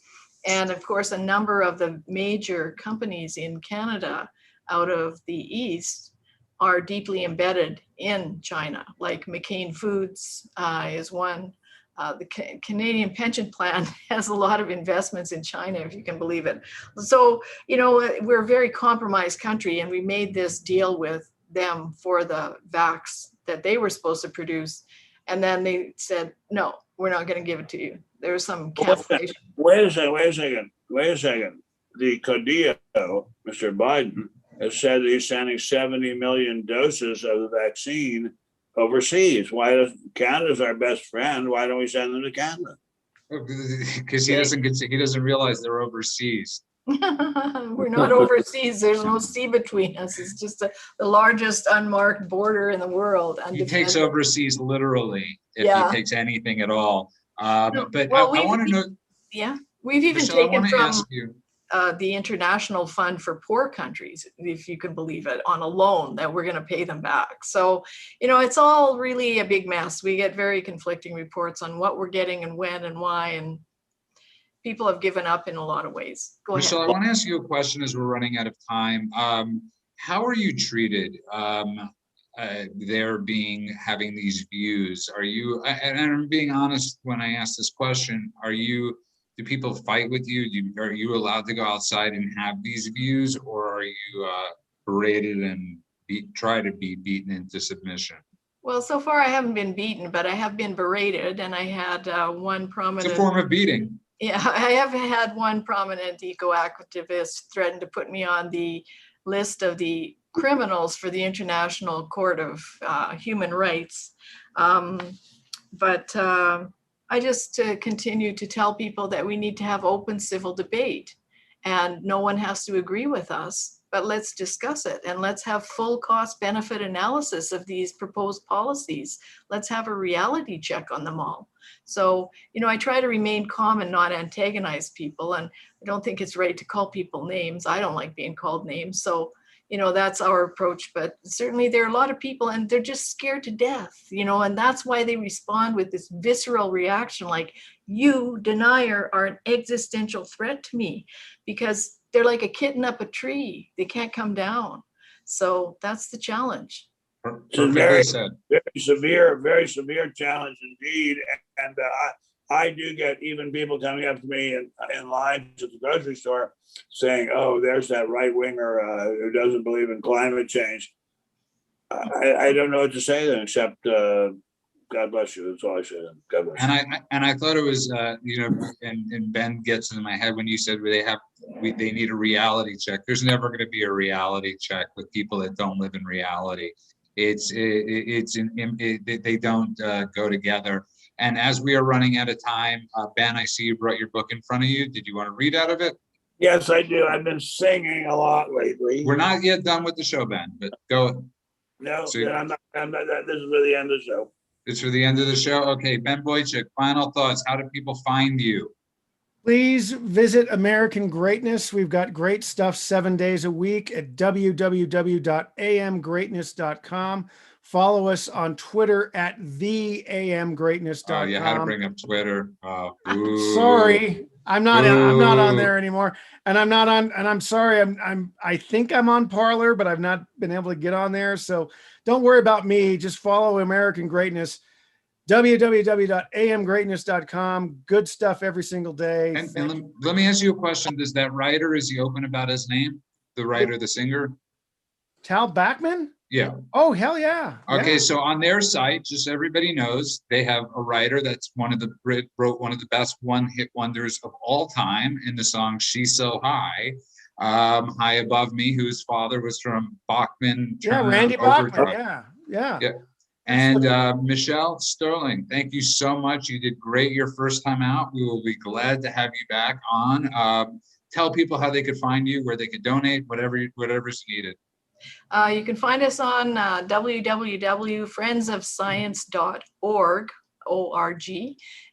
And of course, a number of the major companies in Canada out of the East are deeply embedded in China, like McCain Foods is one. The Canadian pension plan has a lot of investments in China, if you can believe it. So, you know, we're a very compromised country, and we made this deal with them for the vax that they were supposed to produce. And then they said, no, we're not going to give it to you. There was some cancellation. Wait a second. The CODIO, Mr. Biden, has said that he's sending 70 million doses of the vaccine overseas. Why does Canada's our best friend? Why don't we send them to Canada? Because he doesn't realize they're overseas. We're not overseas. There's no sea between us. It's just the largest unmarked border in the world. He takes overseas literally, if he takes anything at all. But well, I want to know. Yeah, we've even Michelle, taken from the International Fund for Poor Countries, if you can believe it, on a loan that we're going to pay them back. So, you know, it's all really a big mess. We get very conflicting reports on what we're getting and when and why, and people have given up in a lot of ways. Go ahead. Michelle, I want to ask you a question as we're running out of time. How are you treated having these views? Are you, and I'm being honest when I ask this question, do people fight with you? Are you allowed to go outside and have these views, or are you berated and try to be beaten into submission? Well, so far I haven't been beaten, but I have been berated, and I had one prominent— It's a form of beating. Yeah, I have had one prominent eco-activist threaten to put me on the list of the criminals for the International Court of Human Rights. But I just continue to tell people that we need to have open civil debate, and no one has to agree with us, but let's discuss it, and let's have full cost benefit analysis of these proposed policies. Let's have a reality check on them all. So, you know, I try to remain calm and not antagonize people, and I don't think it's right to call people names. I don't like being called names. So, you know, that's our approach. But certainly there are a lot of people, and they're just scared to death, you know, and that's why they respond with this visceral reaction like, you, denier, are an existential threat to me, because they're like a kitten up a tree. They can't come down. So that's the challenge. It's a very severe challenge indeed. And I do get even people coming up to me in lines at the grocery store saying, oh, there's that right winger who doesn't believe in climate change. I don't know what to say then, except God bless you. That's all I said. God bless you. And I thought it was, and Ben gets in my head when you said they need a reality check. There's never going to be a reality check with people that don't live in reality. They don't go together. And as we are running out of time, Ben, I see you brought your book in front of you. Did you want to read out of it? Yes, I do. I've been singing a lot lately. We're not yet done with the show, Ben, but go. No, So, I'm not. This is for the end of the show. It's for the end of the show. Okay, Ben Boychuk, final thoughts. How do people find you? Please visit American Greatness. We've got great stuff 7 days a week at www.amgreatness.com. Follow us on Twitter at theamgreatness.com. Oh, you had to bring up Twitter. Sorry, I'm not on there anymore, and I'm sorry. I think I'm on Parler, but I've not been able to get on there. So don't worry about me. Just follow American Greatness. www.amgreatness.com. Good stuff every single day. And let me ask you a question. Does that writer, is he open about his name? The writer, the singer? Tal Bachman? Yeah. Oh, hell yeah. Okay, Yeah. so on their site, just so everybody knows, they have a writer that's wrote one of the best one-hit wonders of all time in the song "She's So High," "High Above Me," whose father was from Bachman. Yeah, Randy Bachman. Yeah. And Michelle Stirling, thank you so much. You did great your first time out. We will be glad to have you back on. Tell people how they could find you, where they could donate, whatever's needed. You can find us on www.friendsofscience.org.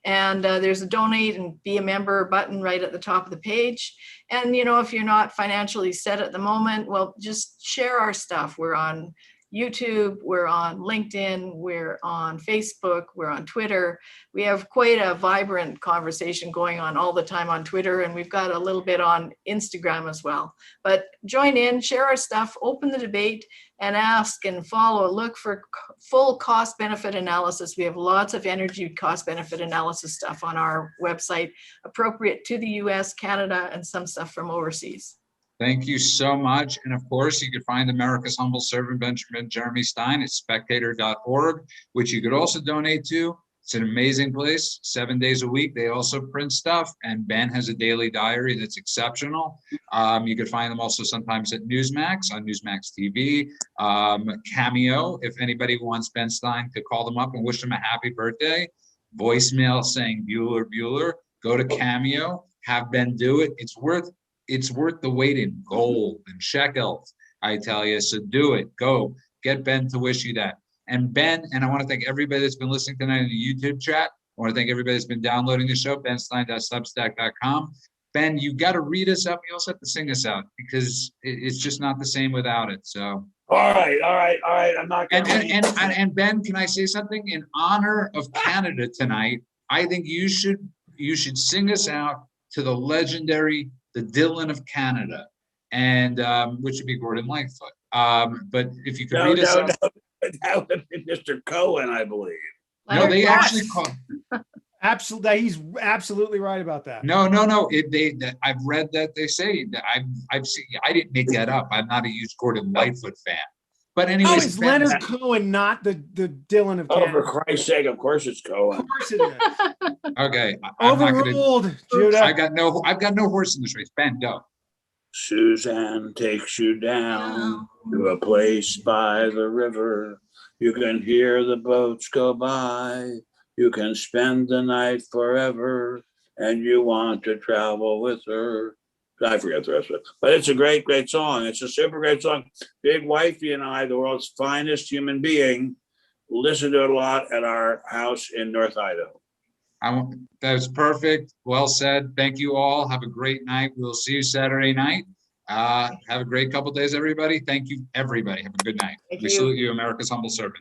And there's a donate and be a member button right at the top of the page. And if you're not financially set at the moment, well, just share our stuff. We're on YouTube, we're on LinkedIn, we're on Facebook, we're on Twitter. We have quite a vibrant conversation going on all the time on Twitter, and we've got a little bit on Instagram as well. But join in, share our stuff, open the debate, and ask and follow. Look for full cost benefit analysis. We have lots of energy cost benefit analysis stuff on our website, appropriate to the US, Canada, and some stuff from overseas. Thank you so much. And of course, you can find America's humble servant, Benjamin Jeremy Stein, at spectator.org, which you could also donate to. It's an amazing place, 7 days a week. They also print stuff, and Ben has a daily diary that's exceptional. You could find them also sometimes at Newsmax, on Newsmax TV, Cameo. If anybody wants Ben Stein to call them up and wish them a happy birthday, voicemail saying Bueller, Bueller, go to Cameo, have Ben do it. It's worth the wait in gold and shekels, I tell you. So do it. Go get Ben to wish you that. And Ben, and I want to thank everybody that's been listening tonight in the YouTube chat. I want to thank everybody that's been downloading the show, benstein.substack.com. Ben, you got to read us up. You also have to sing us out, because it's just not the same without it. So. All right. I'm not going to. And Ben, can I say something in honor of Canada tonight? I think you should sing us out to the legendary The Dylan of Canada, and which would be Gordon Lightfoot. But if you could read us out. That would be Mr. Cohen, I believe. No, they actually call. Absolutely, he's absolutely right about that. No. I've read that they say that I've seen. I didn't make that up. I'm not a huge Gordon Lightfoot fan. But anyways, how is Leonard Cohen not the Dylan of Canada? Oh, for Christ's sake! Of course it's Cohen. Of course it is. Okay, Overruled, Judah. I've got no horse in this race. Ben, go. Suzanne takes you down to a place by the river. You can hear the boats go by. You can spend the night forever, and you want to travel with her. I forget the rest of it, but it's a great, great song. It's a super great song. Big Wifey and I, the world's finest human being, listen to it a lot at our house in North Idaho. That was perfect. Well said. Thank you all. Have a great night. We'll see you Saturday night. Have a great couple days, everybody. Thank you, everybody. Have a good night. We salute you, America's humble servant.